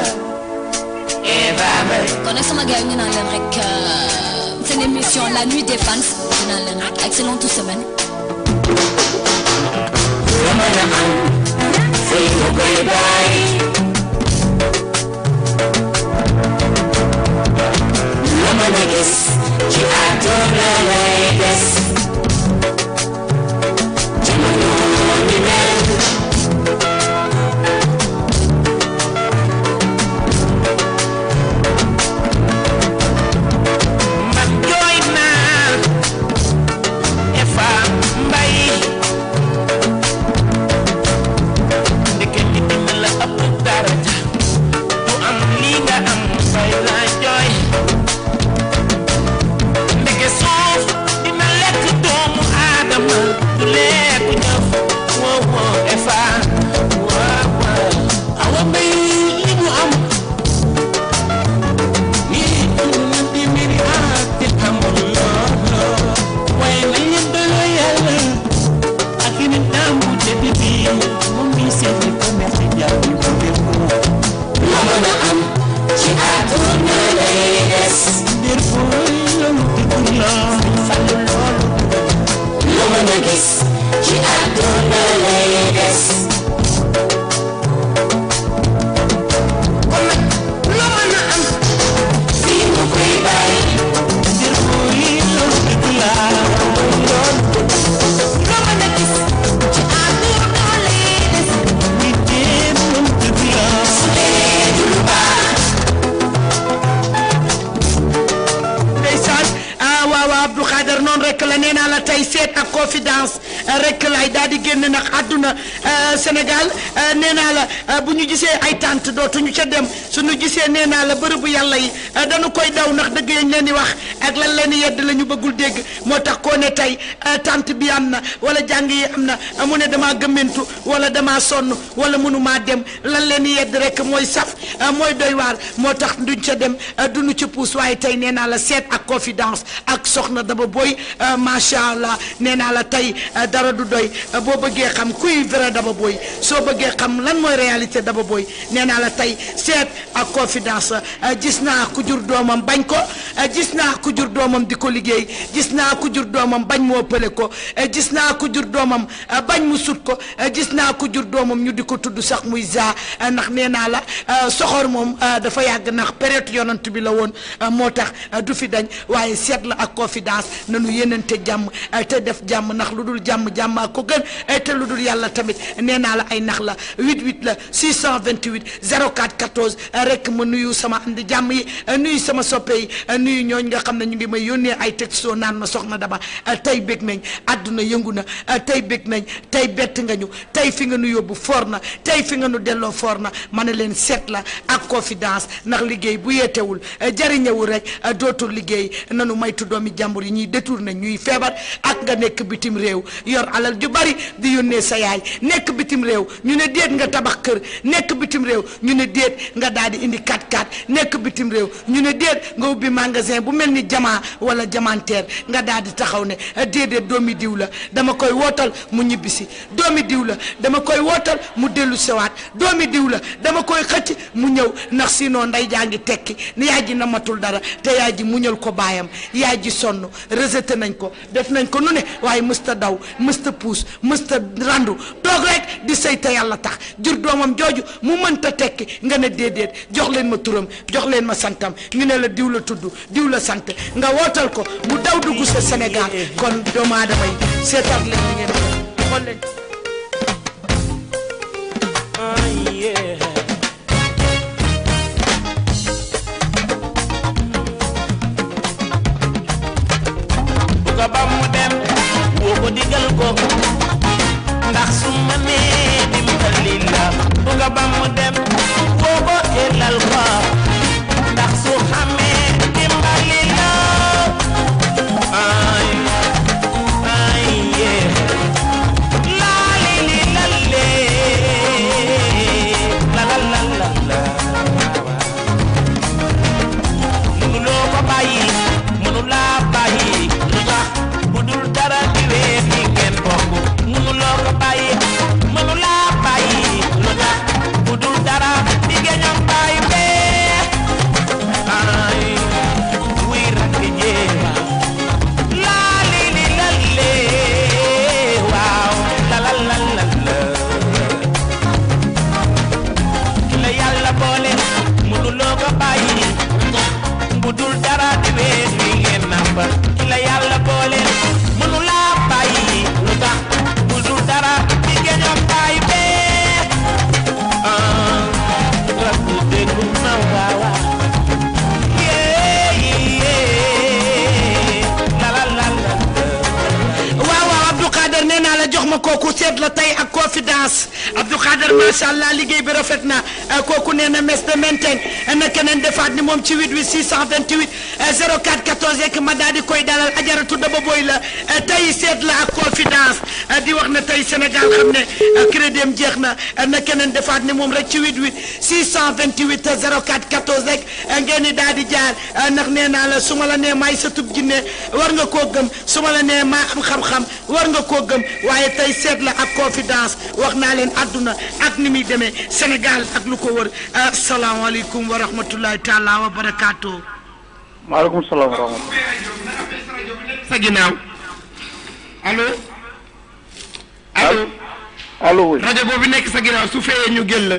Eva Mbaye. kon nag sama gars yi ñu naan leen rek une émission La Nuit des Fans dinaa leen rek excellente semaine. confidence rek lay daal di génn nag àdduna Sénégal nee naa la bu ñu gisee ay tànt dootuñu ca dem suñu gisee nee naa la bërëbu yàlla yi dañu koy daw ndax dëgg yañ leen di wax ak lan leen di yedd la ñu bëggul dégg moo tax koo ne tey tànt bi am na wala jàng yi am na mu ne damaa gëmmentu wala damaa sonn wala mënumaa dem lan leen di yedd rek mooy saf mooy doy waar moo tax duñ ca dem duñu ca puus waaye tey nee naa la seet ak confidence ak soxna Daba Boy macha allah nee naa la tey dara du doy boo bëggee xam kuy vrai Daba Boy soo bëggee xam lan mooy réalité Daba Boy nee naa la tey seet ak confidence gis naa ku jur doomam bañ ko gis naa ku jur doomam di ko liggéey gis naa ku jur doomam bañ mu ëppale ko gis naa ku jur doomam bañ mu sut ko gis naa ku jur doomam ñu di ko tudd sax muy za ndax nee naa la soxor moom dafa yàgg ndax période yonant bi la woon moo tax du fi dañ waaye seet la ak confidence nanu yéenante jàmm te def jàmm ndax lu dul jàmm jàmmaa ko gën te lu dul yàlla tamit nee naa la ay nax la 88 la 628 04 14 rek ma nuyu sama andi jàmm yi nuyu sama soppe yi nuyu ñooñ nga xam ne ñu ngi may yónnee ay texto naan ma soxna Daba tey bég nañ àdduna yëngu na tey bég nañ tey bett nga ñu tey fi nga nu yóbbu foor na tey fi nga nu delloo foor na ma ne leen seet la ak confidence ndax liggéey bu yeetewul jariñewul rek dootul liggéey nanu maytu doomi jàmbur yi ñuy détourné ñuy feebar ak nga nekk bitim réew yor alal ju bari di yónnee sa yaay nekk bitim réew ñu ne déet nga tabax kër nekk bitim réew ñu ne déet nga daal di indi 4x4 nekk bitim réew ñu ne déet nga ubbi magasin bu mel ni jamaa wala jamanteer nga daal di taxaw ne déedéet doomi diw la dama koy wootal mu ñibbisi doomi diw la dama koy wootal mu dellu sewaat doomi diw la dama koy xëcc mu ñëw ndax sinon nday jaa ngi tekki ni yaay ji namatul dara te yaay ji muñal ko baayam yaay ji sonn rejeté nañ ko def nañ ko nu ne waaye mësta daw mësta puus mësta randu toog rek di sëy te yàlla tax jur doomam jooju mu mënta tekki nga ne déedéet jox leen ma turam jox leen ma santam ñu ne la diw la tudd diw la sant nga wootal ko mu daw dugg sa Sénégal kon doomu aadama yi seetaat leen li ngeen def xool leen buga ba mu dem woo ko digal ko ndax su ma nee dimbali la buga ba mu dem woo ko elal ko ndax su xamee dimbali la ay ay yeah la Abdou Khader macha allah liggéey bi rafet na kooku nee na mes de mainten na keneen defaat ni moom ci 88 628 04 14 ek ma daal di koy dalal ajaratu daba boy la tey seet la ak confidence di wax na tey Sénégal xam ne crédit am jeex na keneen defaat ni moom rek ci 88 628 04 14 ek ngeen di daal di jaar ndax nee naa la su ma la nee maay sa tub jinne war nga koo gëm su ma la nee maa am xam-xam war nga koo gëm waaye tey seet la ak confidence wax naa leen adduna ak ni muy demee Sénégal ak lu ko wër asalaamaaleykum wa rahmatullahi taala wa barakaatu. maaleykum salaam wa rahmatulah. sa ginnaaw allo allo allo. rajo boobu nekk sa ginnaaw su feeyee ñu jël la.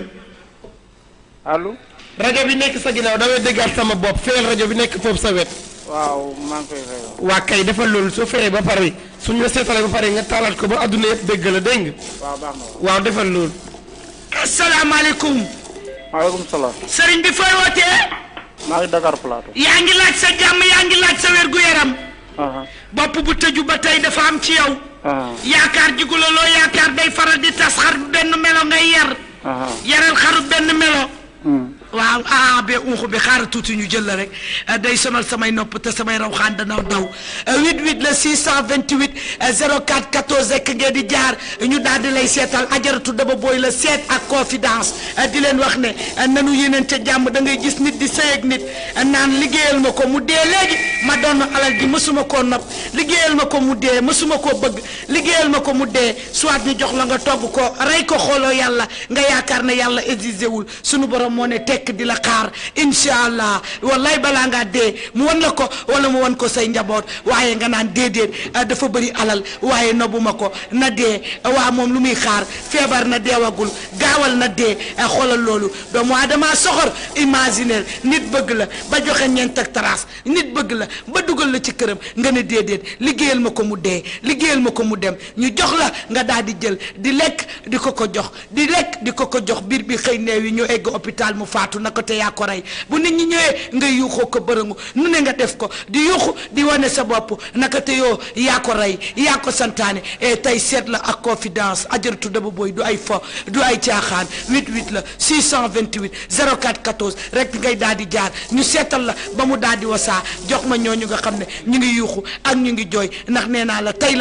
allo. rajo bi nekk sa ginnaaw damay déggaat sama bopp feyal rajo bi nekk foofu sa wet. waaw maa ngi koy fay. waa kay defal loolu soo feyee ba pare suñu la seetalee ba pare nga taalaat ko ba adduna yëpp dégg la dégg nga. waaw baax na waaw defal loolu. asalaamaaleykum. maaleykum salaam. sëriñ bi fooy wootee. maa ngi Dakar Plateau. yaa ngi laaj sa jàmm yaa ngi laaj sa wér gu yaram. bopp bu tëju ba tey dafa am ci yow. yaakaar jigula loo yaakaar day faral di tas xar benn melo ngay yar. yaral xaru benn melo. waaw be unxu bi xaaral tuuti ñu jël la rek day sonal samay nopp te samay raw xaan dana daw 88 la 628 04 14 ek ngeen di jaar ñu daal di lay seetal ajaratu daba booy la seet ak confidence di leen wax ne nanu yéenante jàmm da ngay gis nit di sëy ak nit naan liggéeyal ma ko mu dee léegi ma doon alal ji mësuma koo nopp liggéeyal ma ko mu dee mësuma koo bëgg liggéeyal ma ko mu dee soit ñu jox la nga togg ko rey ko xooloo yàlla nga yaakaar ne yàlla exigé wul sunu borom moo ne tekk di la xaar incha allah wallaay balaa ngaa dee mu wan la ko wala mu wan ko say njaboot waaye nga naan déedéet dafa bëri alal waaye nobuma ko na dee waa moom lu muy xaar feebar na deewagul gaawal na dee xoolal loolu doomu aadama soxor imaginer nit bëgg la ba joxe ñeent ak taraas nit bëgg la ba dugal la ci këram nga ne déedéet liggéeyal ma ko mu dee liggéeyal ma ko mu dem ñu jox la nga daal di jël di lekk di ko ko jox di lekk di ko ko jox biir bi xëy neew yi ñu egg hôpital mu faatu na ko te yaa ko rey bu nit ñi ñëwee nga yuuxoo ko bërëngu nu ne nga def ko di yuuxu di wane sa bopp naka te yoo yaa ko rey yaa ko santaane et tey seet la ak confidence ajaratu daba booy du ay fo du ay caaxaan 88 la 628 04 14 rek ngay daal di jaar ñu seetal la ba mu daal di wasaa jox ma ñooñu nga xam ne ñu ngi yuuxu ak ñu ngi jooy ndax nee naa la tey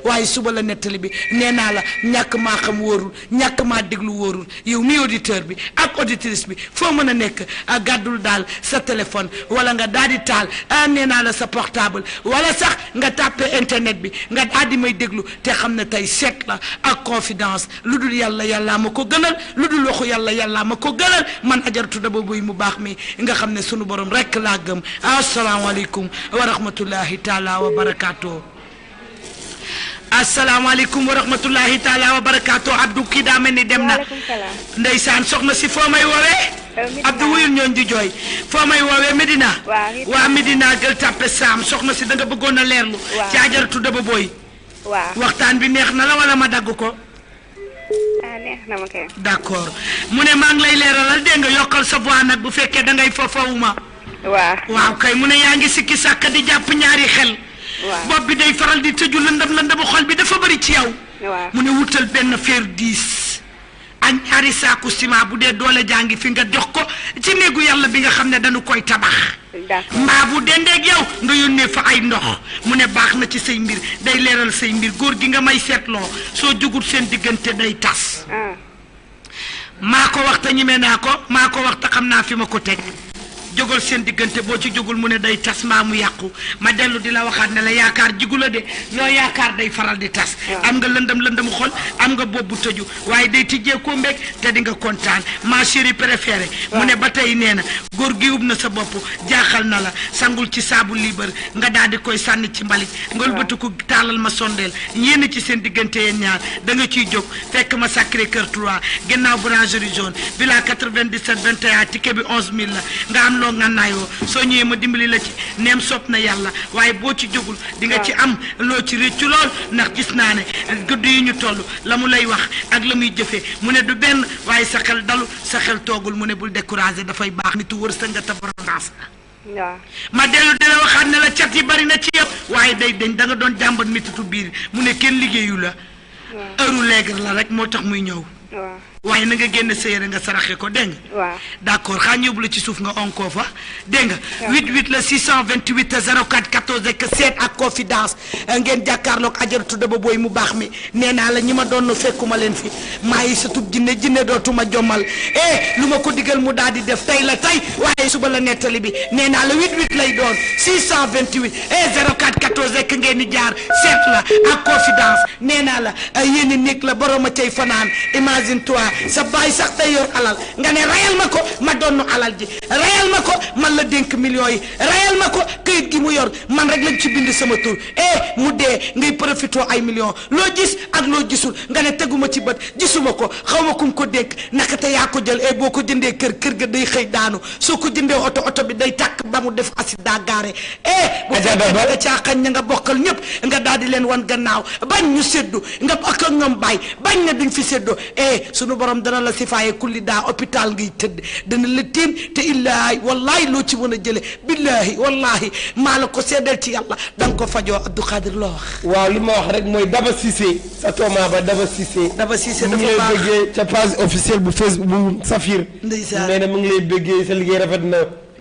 waaye suba la nettali bi nee naa la ñàkk maa xam wóorul ñàkk maa déglu wóorul yow mi auditeur bi ak auditrice bi foo mën a nekk gàddul daal sa téléphone wala nga daal di taal nee naa la sa portable wala sax nga tàppe internet bi nga daal di may déglu te xam ne tey seet la ak confidence lu dul yàlla yàllaa ma ko gënal lu dul waxu yàlla yàllaa ma ko gënal man ajaratu daba buy mu baax mi nga xam ne sunu borom rek laa gëm asalaamaaleykum wa rahmatullahi taala wa barakaatu. asalaamaaleykum wa rahmatullahi taala wa barakaatu. Abdou kii daa mel ni dem na ndeysaan soxna si foo may woowee Abdou wuyul ñooñ di jooy foo may woowee Medina waa Medina gël tàppe saam soxna si da nga bëggoon a leerlu ci ajaratu daba booy waxtaan bi neex na la wala ma dagg ko neex na ma kay d'accord mu ne maa ngi lay leeralal dégg nga yokkal sa voix nag bu fekkee da ngay fofawuma waaw kay mu ne yaa ngi sikki sàkk di jàpp ñaari xel bopp bi day faral di tëju lëndam xol bi dafa bëri ci yow mu ne wutal benn fer 10 ak ñaari saaku ciment bu dee doole jàngi fi nga jox ko ci néegu yàlla bi nga xam ne dañu koy tabax mbaa bu dendeeg yow nga yónnee fa ay ndox mu ne baax na ci say mbir day leeral say mbir góor gi nga may seetloo soo jugut seen diggante day tas maa ko wax te ñime naa ko maa ko wax te xam naa fi ma ko teg jógal seen diggante boo ci jógul mu ne day tas maa mu yàqu ma dellu di la waxaat ne la yaakaar jigu la de loo yaakaar day faral di tas am nga lëndam xol am nga boobu tëju waaye day tijjee ko mbég te di nga kontaan ma chérie préférée mu ne ba tey nee na góor gi ub na sa bopp jaaxal na la sangul ci saabu liibar nga daal di koy sànni ci mbalit nga bëtuku taalal ma sondeel yéen ci seen diggante yéen ñaar da nga ciy jóg fekk ma Sacré-Cœur 3 gannaaw boulangerie jaune villa 97 21 ticket bi 11000 la nga am loo nga naayoo soo ñëwee ma dimbali la ci neem sopp na yàlla waaye boo ci jógul di nga ci am loo ci réccu lool ndax gis naa ne guddi yi ñu toll la mu lay wax ak la muy jëfee mu ne du benn waaye sa xel dalu sa xel toogul mu ne bul découragé dafay baax nitu wër sa nga tabarance ma dellu di la waxaat ne la cat yi bari na ci yow waaye day dañ da nga doon jàmbat mititu biir mu ne kenn liggéeyu la heure léegi la rek moo tax muy ñëw waaw. waaye na nga génn sa yére nga saraxe ko dégg nga. waaw. d'accord xaa ñëbbu la ci suuf nga onkoo fa dégg nga. 88 la 628 04 14 ak seet ak confidence ngeen jàkkaarloog ajaratu Daba Boy mu baax mi nee naa la ñi ma doon fekkuma leen fi maa yi sa tub jinne dootuma jommal lu ma ko digal mu daal di def tey la tey waaye suba la nettali bi nee naa la 88 lay doon 628 04 14 ak ngeen di jaar seet la ak confidence nee naa la yéen nekk la borom a cay fanaan imagine toi sa baay sax day yor alal nga ne rayal ma ko ma donnu alal ji rayal ma ko man la dénk millions yi rayal ma ko këyit gi mu yor man rek lañ ci bind sama tur mu dee ngay profité ay millions loo gis ak loo gisul nga ne teguma ci bët gisuma ko xaw ma kum ko dénk naka te yaa ko jël boo ko jëndee kër ga day xëy daanu soo ko jëndee oto bi day tàkk ba mu def accident garé bu fekkee nga caaxañ ña nga bokkal ñëpp nga daal di leen wan gannaaw bañ ñu séddu nga bokk ak ñoom bay bañ na duñ fi séddoo sunu borom dana la sifaaye kulli daa hôpital ngay tëdd dana la tiim te illaahi wallahi loo ci mën a jële billahi wallahi maa la ko seddal ci yàlla da nga ko fajoo Abdou Khadir loo wax. waaw li ma wax rek mooy Daba Cissé sa tooma ba Daba Cissé. Daba Cissé mu ngi lay bëggee ca page officielle bu Facebook bu Safir. ndeysaan nee na mu ngi lay bëggee sa liggéey rafet na.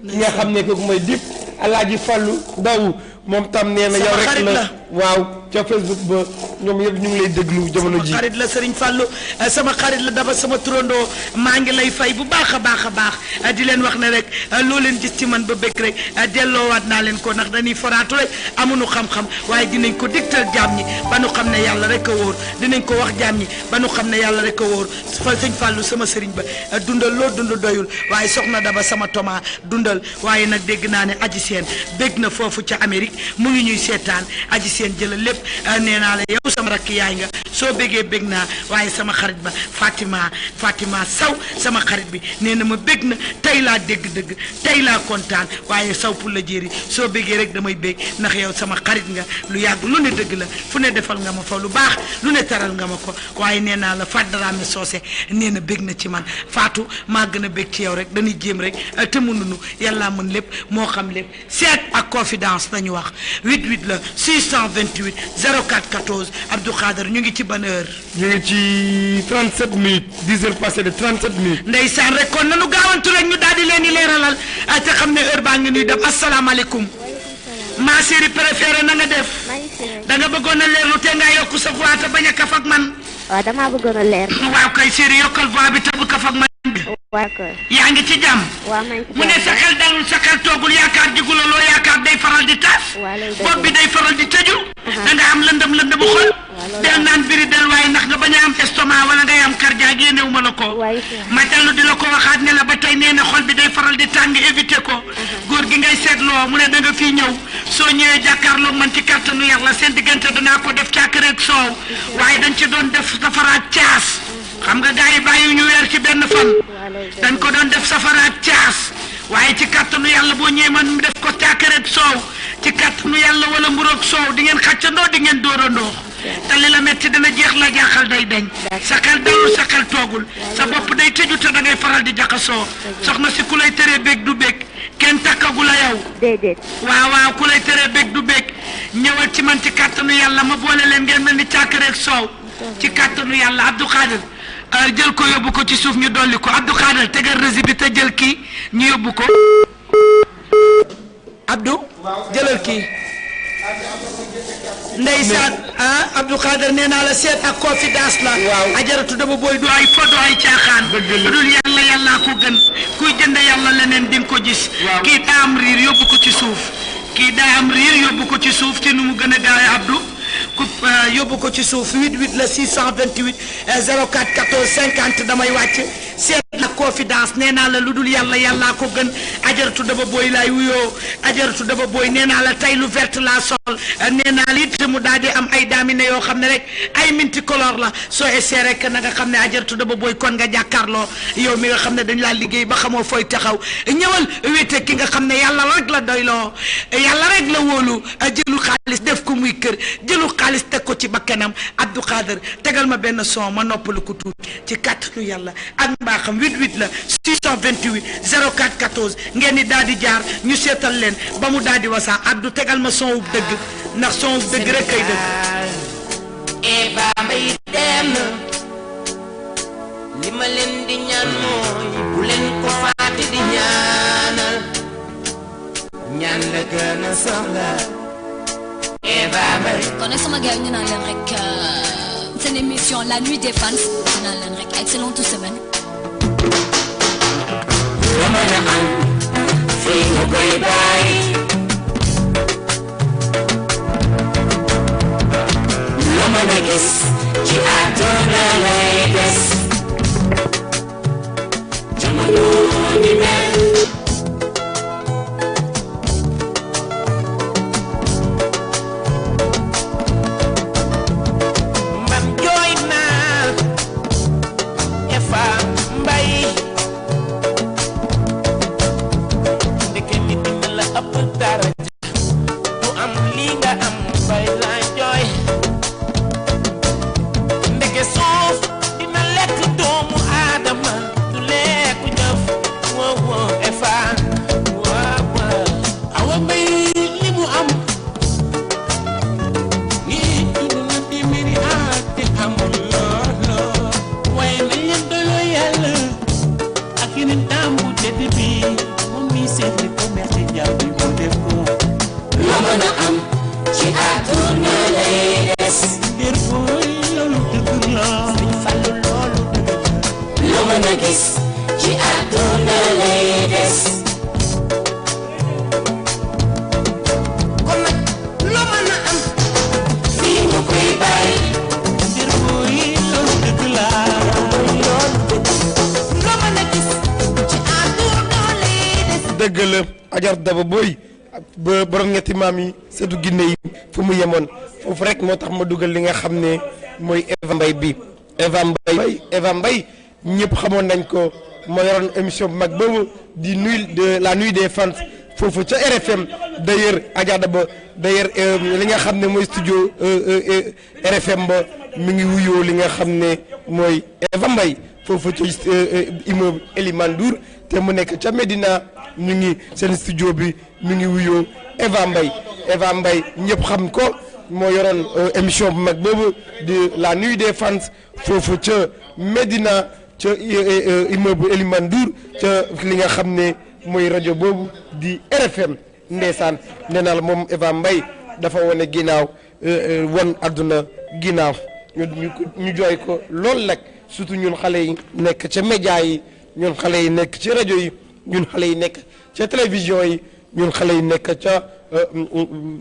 ki nga xam ne kooku mooy Dip Alaaji Fallu Ndaw moom tam nee na yow rek la waaw ca Facebook ba ñoom yëpp ñu ngi lay déglu jamono ji. sama xarit la Serigne Fallou sama xarit la Daba sama turandoo maa ngi lay fay bu baax a baax a baax di leen wax ne rek loo leen gis ci man ba bëgg rek delloowaat naa leen ko ndax dañuy foraatu rek amuñu xam-xam waaye dinañ ko digtal jaam ñi ba nu xam ne yàlla rek a wóor dinañ ko wax jaam ñi ba nu xam ne yàlla rek a wóor fa sëñ Fallou sama Serigne ba dundal loo dund doyul waaye soxna Daba sama toma dundal waaye nag dégg naa ne aji seen bégg na foofu ca Amérique mu ngi ñuy seetaan aji seen jëlal lépp nee naa la yow sama rakk yaay nga soo bégee bég naa waaye sama xarit ba Fatima Saw sama xarit bi nee na ma bég na tey laa dégg-dëgg tey laa kontaan waaye Saw pour la jéeri soo bégee rek damay bég ndax yow sama xarit nga lu yàgg lu ne dëgg la fu ne defal nga ma fa lu baax lu ne taral nga ma ko waaye nee naa la Fadaraame Soose nee na bég na ci man Fatou maa gën a bég ci yow rek dañuy jéem rek te mënuñu yàlla mën lépp moo xam lépp seet ak confidence nañu wax 88 la 628 04 14 Abdou Khader ñu ngi ci ban heure. ñu ngi ci 37 minutes 10 heures passées de 37 minutes. ndeysaan rek kon nanu gaawantu rek ñu daal di leen di leeralal te xam ne heure baa ngi nuy dem asalaamaaleykum. ma série préférée na nga def. da nga bëggoon a leerlu te nga yokk sa voix te bañ a kaf ak man. waaw damaa bëggoon a leer. waaw kay série yokkal voix bi te bu kaf ak man. waaw kay. yaa ngi ci jàmm. waaw maa ngi ci jàmm mu ne sa xel dalul sa xel toogul yaakaar jigula loo yaakaar day faral di tas. bopp bi day faral di tëju. da nga am lëndëm xol. del naan biri del waaye ndax nga bañ a am estomac wala ngay am cardiaque yéenewu ma la ko. ma dellu di la ko waxaat ne la ba tey nee na xol bi day faral di tàng éviter ko. góor gi ngay seetloo mu ne da nga fii ñëw soo ñëwee jàkkaarloog man ci kàttanu yàlla seen diggante danaa ko def càkk rek soow waaye dañ ci doon def safaraat caas xam nga gars yi bàyyi ñu weer ci benn fan dañ ko doon def safaraat caas waaye ci kàttanu yàlla boo ñëwee man mu def ko càkk rek soow ci kàttanu yàlla wala mburoog soow di ngeen xàccandoo di ngeen dóorandoo te li la metti dina jeex la jaaxal day deñ sa xel dalul sa xel toogul sa bopp day tëju te da ngay faral di jaxasoo soxna si ku lay teree bég du bég kenn takkagu la yow déedéet waaw ku lay teree bég du bég ñëwal ci man ci kàttanu yàlla ma boole leen ngeen mel ni càkk rek soow ci kàttanu yàlla Abdou Khader jël ko yóbbu ko ci suuf ñu dolli ko Abdou Khader tegal rési bi te jël kii ñu yóbbu ko Abdou jëlal kii ndeysaan Abdou Khader nee naa la seet ak confidence la ajaratu Daba Boy du ay fo du ay caaxaan lu dul yàlla yàllaa ko gën kuy jënde yàlla leneen di nga ko gis kii daa am riir yóbbu ko ci suuf kii daa am riir yóbbu ko ci suuf ci nu mu gën a gaawee Abdou ku yóbbu ko ci suuf 88 la 628 04 14 50 damay wàcc seet ak confidence nee naa la lu dul yàlla yàllaa ko gën ajaratu Daba Boy laay wuyoo ajaratu Daba Boy nee naa la tey lu vert laa sol nee naa la it mu daal di am ay daamine yoo xam ne rek ay minti couleur la soo essayé rek na nga xam ne ajaratu Daba Boy kon nga jàkkaarloo yow mi nga xam ne dañ laa liggéey ba xamoo fooy taxaw ñëwal wéete ki nga xam ne yàlla rek la doyloo yàlla rek la wóolu jëlu xaalis def ko muy kër jëlu xaalis teg ko ci bakkanam Abdou Khader tegal ma benn son ma noppalu ko tuuti ci kàttanu yàlla ak mbaaxam 88 la 628 04 14 ngeen ni daal di jaar ñu seetal leen ba mu daal di wasaa Abdou tegal ma son wu dëgg ndax son wu dëgg rek kay dëgg Eva mbay dem na li ma leen di ñaan mooy bu leen ko fàtte di ñaanal ñaan la gën a soxla Eva Mbaye kon nag sama gars yi ñu naan leen rek seen émission la nuit des fans ñu naan leen rek excellente semaine. loo mën a am fii nga koy bàyyi loo mën a gis ci àdduna lay des jamono ni mel man jooy naa Eva Mbaye ndeke nit dina la ëpp daraja du am lii nga am bay la jooy ndeke suuf dina lekk doomu aadama du lekk jëf wow wow Eva waaw waaw Awa Mbaye li mu am nii dund na téeméeri at te amul looloo waaye nañ leen doyloo yàlla ak yeneen daam bu tedd bi moom mi seet li ko neex ci jàmm bi mu def ko loo mën a am ci àdduna lay des mbir booy loolu dëgg la Sëñ Fallu loolu dëgg la loo mën a gis ci àdduna lay des kon nag loo mën a am fii nga koy bàyyi mbir booy loolu dëgg la loolu dëgg loo mën a gis ci àdduna lay des dëgg la ajar daba booy ba borom ñetti maam yi seetu ginne yi fu mu yemoon foofu rek moo tax ma dugal li nga xam ne mooy Eva Mbaye bi Eva Mbaye ñëpp xamoon nañ ko moo yoroon émission bu mag boobu di la nuit des fans foofu ca RFM d'ailleurs ajar daba d'ailleurs li nga xam ne mooy studio RFM ba mi ngi wuyoo li nga xam ne mooy Eva Mbaye foofu ca immeuble Elimane Ndour te mu nekk ca Médina ñu ngi seen studio bi mi ngi wuyoo Eva Mbaye ñëpp xam ko moo yoroon émission bu mag boobu di la nuit des fans foofu ca Médina ca immeuble Elimane Ndour ca li nga xam ne mooy rajo boobu di RFM ndeysaan nee naa la moom Eva Mbaye dafa wane ginnaaw won àdduna ginnaaw ñu jooy ko loolu nag surtout ñun xale yi nekk ca média yi ñun xale yi nekk ci rajo yi ñun xale yi nekk ca télévision yi ñun xale yi nekk ca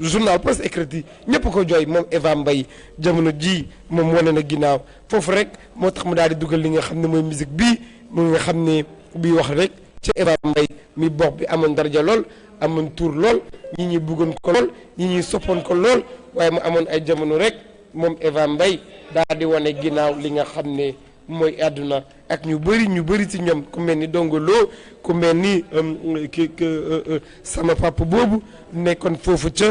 journal presse écrite yi ñëpp ko jooy moom Eva Mbaye jamono ji moom wane na ginnaaw foofu rek moo tax mu daal di dugal li nga xam ne mooy musique bii mu nga xam ne bii wax rek ci Eva Mbaye mi bopp bi amoon daraja lool amoon tur lool ñi ñi bëggoon ko lool ñi ñi soppoon ko lool waaye mu amoon ay jamono rek moom Eva Mbaye daal di wane ginnaaw li nga xam ne mooy àdduna ak ñu bëri ci ñoom ku mel ni Dongo Lo ku mel ni sama papa boobu nekkoon foofu ca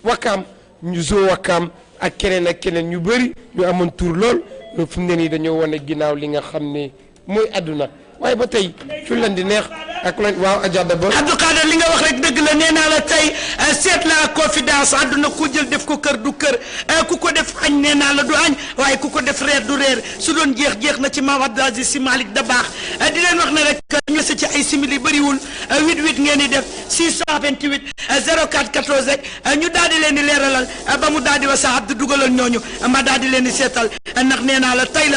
Wakaam ñu zoo Wakaam ak keneen ñu bëri ñu amoon tur lool fu mu ne nii dañoo wane ginnaaw li nga xam ne mooy àdduna waaye ba tey fi leen di neex ak lan waaw ajada ba Abdou Kader li nga wax rek dëgg la nee naa la tey seet la confidence àdduna ku jël def ko kër du kër ku ko def añ nee naa la du añ waaye ku ko def reer du reer su doon jeex na ci Maam Abdou Aziz Sy Malick Dabakh di leen wax ne rek ñu sa ci ay simili bëriwul 88 ngeen di def 628 04 14 rek ñu daal di leen di leeralal ba mu daal di wa sa Abdou dugalal ñooñu ma daal di leen di seetal ndax nee naa la tey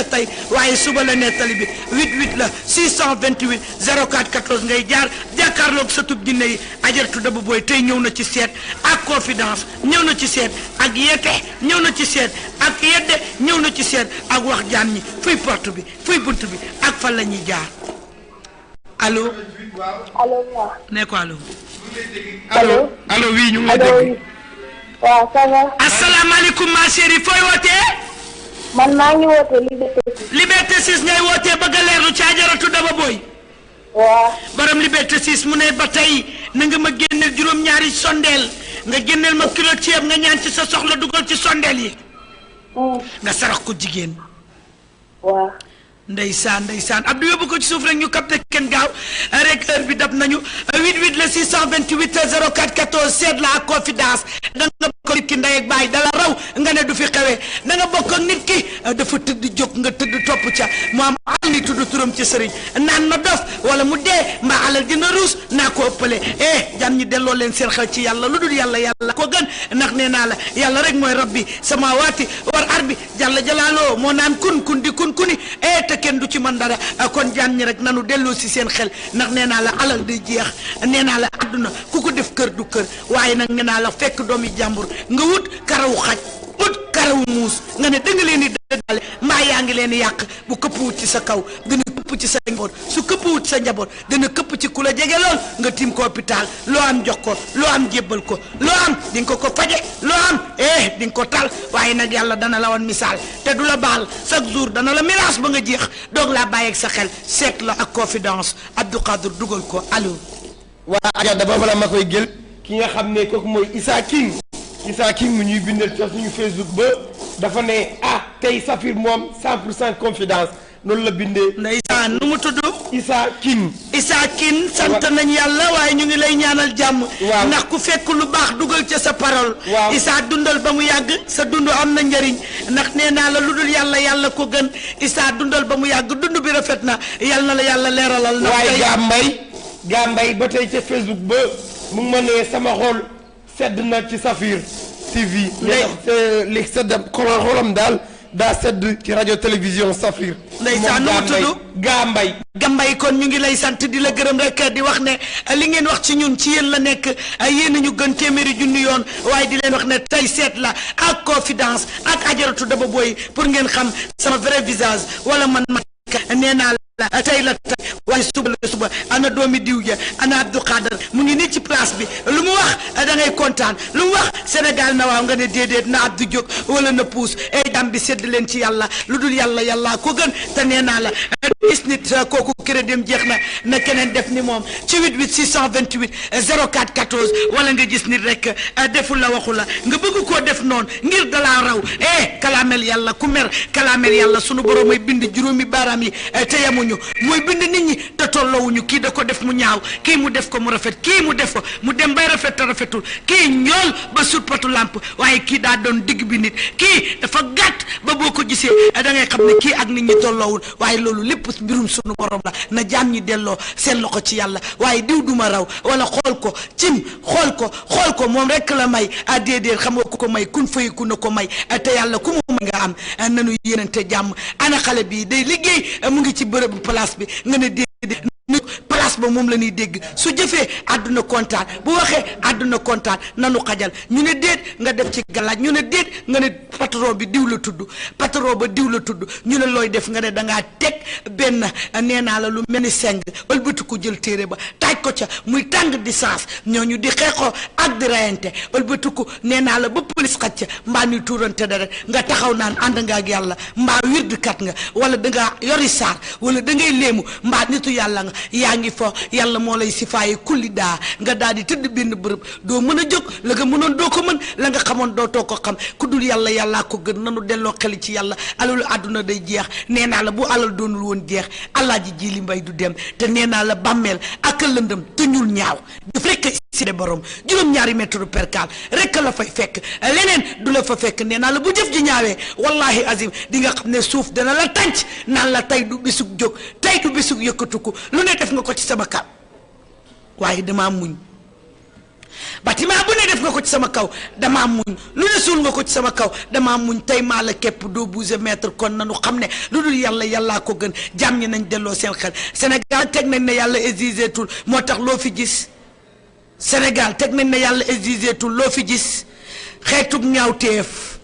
waaye suba la nettali bi 88 la 628 04 14 ngay jaar jàkkaarloog sa tub jinne yi ajartu Daba Boy tey ñëw na ci seet ak confidence ñëw na ci seet ak yete ñëw na ci seet ak yedde ñëw na ci seet ak wax jaam ñi fuy porte bi fuy bunt bi ak fan la ñuy jaar allo. allo waaw. ne ko allo. allo oui ñu ngi lay dégg. waaw ça va. asalaamaaleykum ma chérie fooy wootee. man maa ngi woote Liberté 6. Liberté 6 ngay wootee bëgg a leerlu ci ajaratu Daba Boy. waaw. borom Liberté 6 mu ne ba tey na nga ma génneel juróom-ñaari sondeel nga génneel ma kilo ceeb nga ñaan ci sa soxla dugal ci sondeel yi. nga sarax ko jigéen. waaw. ndeysaan Abdou yóbbu ko ci suuf rek ñu capté kenn gaaw rek heure bi dab nañu 88 le 628 04 14 seet la ak confidence da nga ko ki ndey ak baay dala raw xew nga ne du fi xewee da nga bokk ak nit ki dafa tëdd jóg nga tëdd topp ca mu am alal ni tudd turam ci sëriñ naan na dof wala mu dee mbaa alal dina ruus naa ko ëppale jam ñi delloo leen seen xel ci yàlla lu dul yàlla ko gën ndax nee naa la yàlla rek mooy rabbi samawaati war arbi jàlla jalaaloo moo naan kun di kun kuni te kenn du ci mën dara kon jam ñi rek nanu delloo si seen xel ndax nee naa la alal day jeex nee naa la àdduna ku ko def kër du kër waaye nag nee naa la fekk doomi jàmbur nga wut karawu xaj ut karawu muus nga ne danga leen di dale mbaa yaa ngi leen di yàq bu këppwut ci sa kaw dana këpp ci sa njaboot su këppwut sa njaboot dana këpp ci ku la jege lool nga tiim ko hôpital loo am jox ko loo am jébbal ko loo am di nga ko faje loo am di nga ko tal waaye nag yàlla dana la woon misaal te du la baal chaque jour dana la miraas ba nga jeex doog laa bàyyeeg sa xel seet la ak confidence Abdou Khadir dugal ko allo. waa Adja dama bala ma koy jël ki nga xam ne kooku mooy Issa King mu ñuy bindal ci suñu Facebook ba dafa ne tey Safir moom 100% confidence noonu la bindee. ndeysaan nu mu tudd. Issa King sant nañ yàlla waaye ñu ngi lay ñaanal jàmm. ndax ku fekk lu baax dugal ca sa parole. Issa dundal ba mu yàgg sa dund am na njëriñ ndax nee naa la lu dul yàlla ko gën Issa dundal ba mu yàgg dund bi rafet na yàlla na la yàlla leeralal. ndax tey waaye gaa mbay ba tey ca Facebook ba mu ngi ma ne sama xol sedd na ci Safir TV. li sedd xolam daal daa sedd ci rajo télévision Safir. ndeysaan nu mu tudd Gambay kon ñu ngi lay sant di la gërëm rek di wax ne li ngeen wax ci ñun ci yéen la nekk yéen ñu gën téeméeri junni yoon waaye di leen wax ne tey seet la ak confidence ak ajaratu Daba Boy pour ngeen xam sama vrai visage wala man nee naa la tey la tey waaye suba ana doomi diw ja ana Abdou Khader mu ngi nii ci place bi lu mu wax da ngay kontaan lu mu wax Sénégal na waaw nga ne déedéet na Abdou jóg wala na puus jam bi sedd leen ci yàlla lu dul yàlla ko gën te nee naa la gis nit kooku crédit jeex na keneen def ni moom ci 88 628 04 14 wala nga gis nit rek deful la waxu la nga bëgg koo def noonu ngir dalaa raw kalaamel yàlla ku mer kalaamel yàlla sunu borom mooy bind juróomi baaraam yi te yamuñu mooy bind nit ñi te tolloowuñu kii da ko def mu ñaaw kii mu def ko mu rafet kii mu def ko mu dem bay rafet te rafetul kii ñool ba sut patu làmp waaye kii daa doon digg bi nit kii dafa gàtt ba boo ko gisee da ngay xam ne kii ak nit ñi tolloowul waaye loolu lépp mbirum sunu borom la na jaam ñi delloo seen loxo ci yàlla waaye diw duma raw wala xool ko moom rek la may déedéet xam nga ku ko may kun fay ku na ko may te yàlla ku mu may nga am nanu yéenante jàmm ana xale bi day liggéey mu ngi ci bërëb place bi nga ne déedéet place ba moom la ñuy dégg su jëfee àdduna kontaan bu waxee àdduna kontaan nanu xajal ñu ne déet nga def ci galaaj ñu ne déet nga ne patron bi diw la tudd patron ba diw la tudd ñu ne looy def nga ne dangaa teg benn nee naa la lu mel ni seng ëlbati ko jël téere ba taaj ko ca muy tàng distance ñooñu di xeexoo ak di rayante ëlbati ko nee naa la ba police xaj ca mbaa ñuy tuurante dara nga taxaw naan ànd nga ak yàlla mbaa wirdkat nga wala dangaa yori saar wala da ngay léemu mbaa nitu yàlla nga yaa ngi fo yàlla moo lay sifaaye kulli daa nga daal di tëdd benn bërëb doo mën a jóg la nga mënoon doo ko mën la nga xamoon doo too ko xam ku dul yàllaa ko gën nanu delloo xel ci yàlla alalu àdduna day jeex nee naa la bu alal doonul woon jeex Alaaji Jili Mbay du dem te nee naa la bàmmeel ak lëndëm te ñuul ñaaw daf rekk si de borom juróom-ñaari mètre percal rekk la fay fekk leneen du la fa fekk nee naa la bu jëf ji ñaawee wallahi azim di nga xam ne suuf dana la tànc naan la tey du bisug jóg tey du bisug yëkkatuku lu ne def nga ko ci sama kaw waaye damaa muñ bâtiment bu ne def nga ko ci sama kaw damaa muñ lu ne suul nga ko ci sama kaw damaa muñ tey maa la képp doo bouger mètre kon nanu xam ne lu dul yàllaa ko gën jàmm ñi nañ delloo seen xel Sénégal teg nañ ne yàlla exigé tul moo tax loo fi gis Sénégal teg nañ ne yàlla exigé tul loo fi gis xeetug ñaawteef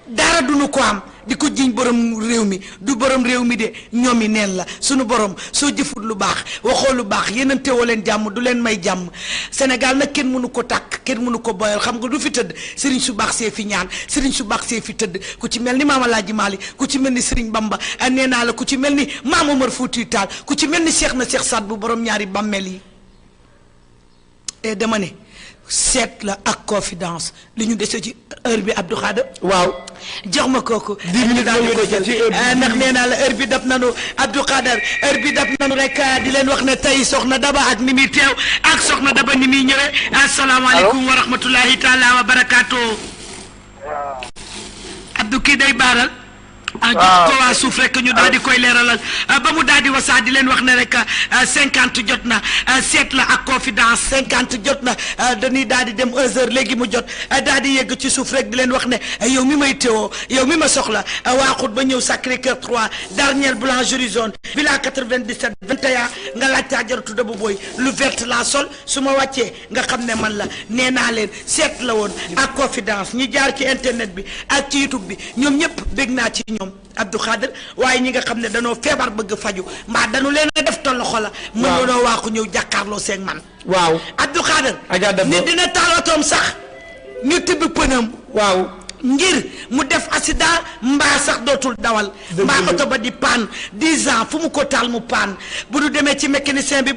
dara duñu ko am di ko jiñ borom réew mi du borom réew mi de ñoom yi neen la sunu borom soo jëfut lu baax waxoo lu baax yéenante woo leen jàmm du leen may jàmm Sénégal nag kenn mënu ko tàkk kenn mënu ko boyal xam nga du fi tëdd sëriñ su baax see fi ñaan sëriñ su baax see fi tëdd ku ci mel ni Maam Alaaji Maalik ku ci mel ni sëriñ Bamba nee naa la ku ci mel ni Maam Omar Fuuti Taal ku ci mel ni Cheikh na Cheikh Saad bu borom ñaari bàmmeel yi et dama ne seet la ak confidence li ñu dese ci heure bi Abdou Khader waaw jox ma kooku 10 minutes daal di ko jël ndax nee naa la heure bi dab nanu Abdou Khader heure bi dab nanu rek di leen wax ne tey soxna Daba ak ni muy teew ak soxna Daba ni muy ñëwee asalaamaaleykum wa rahmatulahi taala wa barakaatu. Abdou kii day baaral. jox ko waa suuf rek ñu daal di koy leeralal ba mu daal di wasaa di leen wax ne rek 50 jot na seet la ak confidence 50 jot na dañuy daal di dem 1h léegi mu jot daal di yegg ci suuf rek di leen wax ne yow mi may teewoo yow mi ma soxla waaxut ba ñëw Sacré-Cœur 3 dernière boulangerie zone villa 97 21 nga laaj Ajaratu Daba Boy lu vert la sol su ma wàccee nga xam ne man la nee naa leen seet la woon ak confidence ñi jaar ci internet bi ak ci YouTube bi ñoom ñëpp bég naa ci ñoom Abdou Khader waaye ñi nga xam ne danoo feebar bëgg faju mbaa dañu leen a def tollu xola mën noo waaxu ñëw jàkkaarloo seeg man waaw Abdou Khader nit dina taalotoom sax ñu tibb pënam waaw ngir mu def accident mbaa sax dootul dawal mbaa oto ba di panne 10 ans fu mu ko taal mu panne bu du demee ci mécanicien bi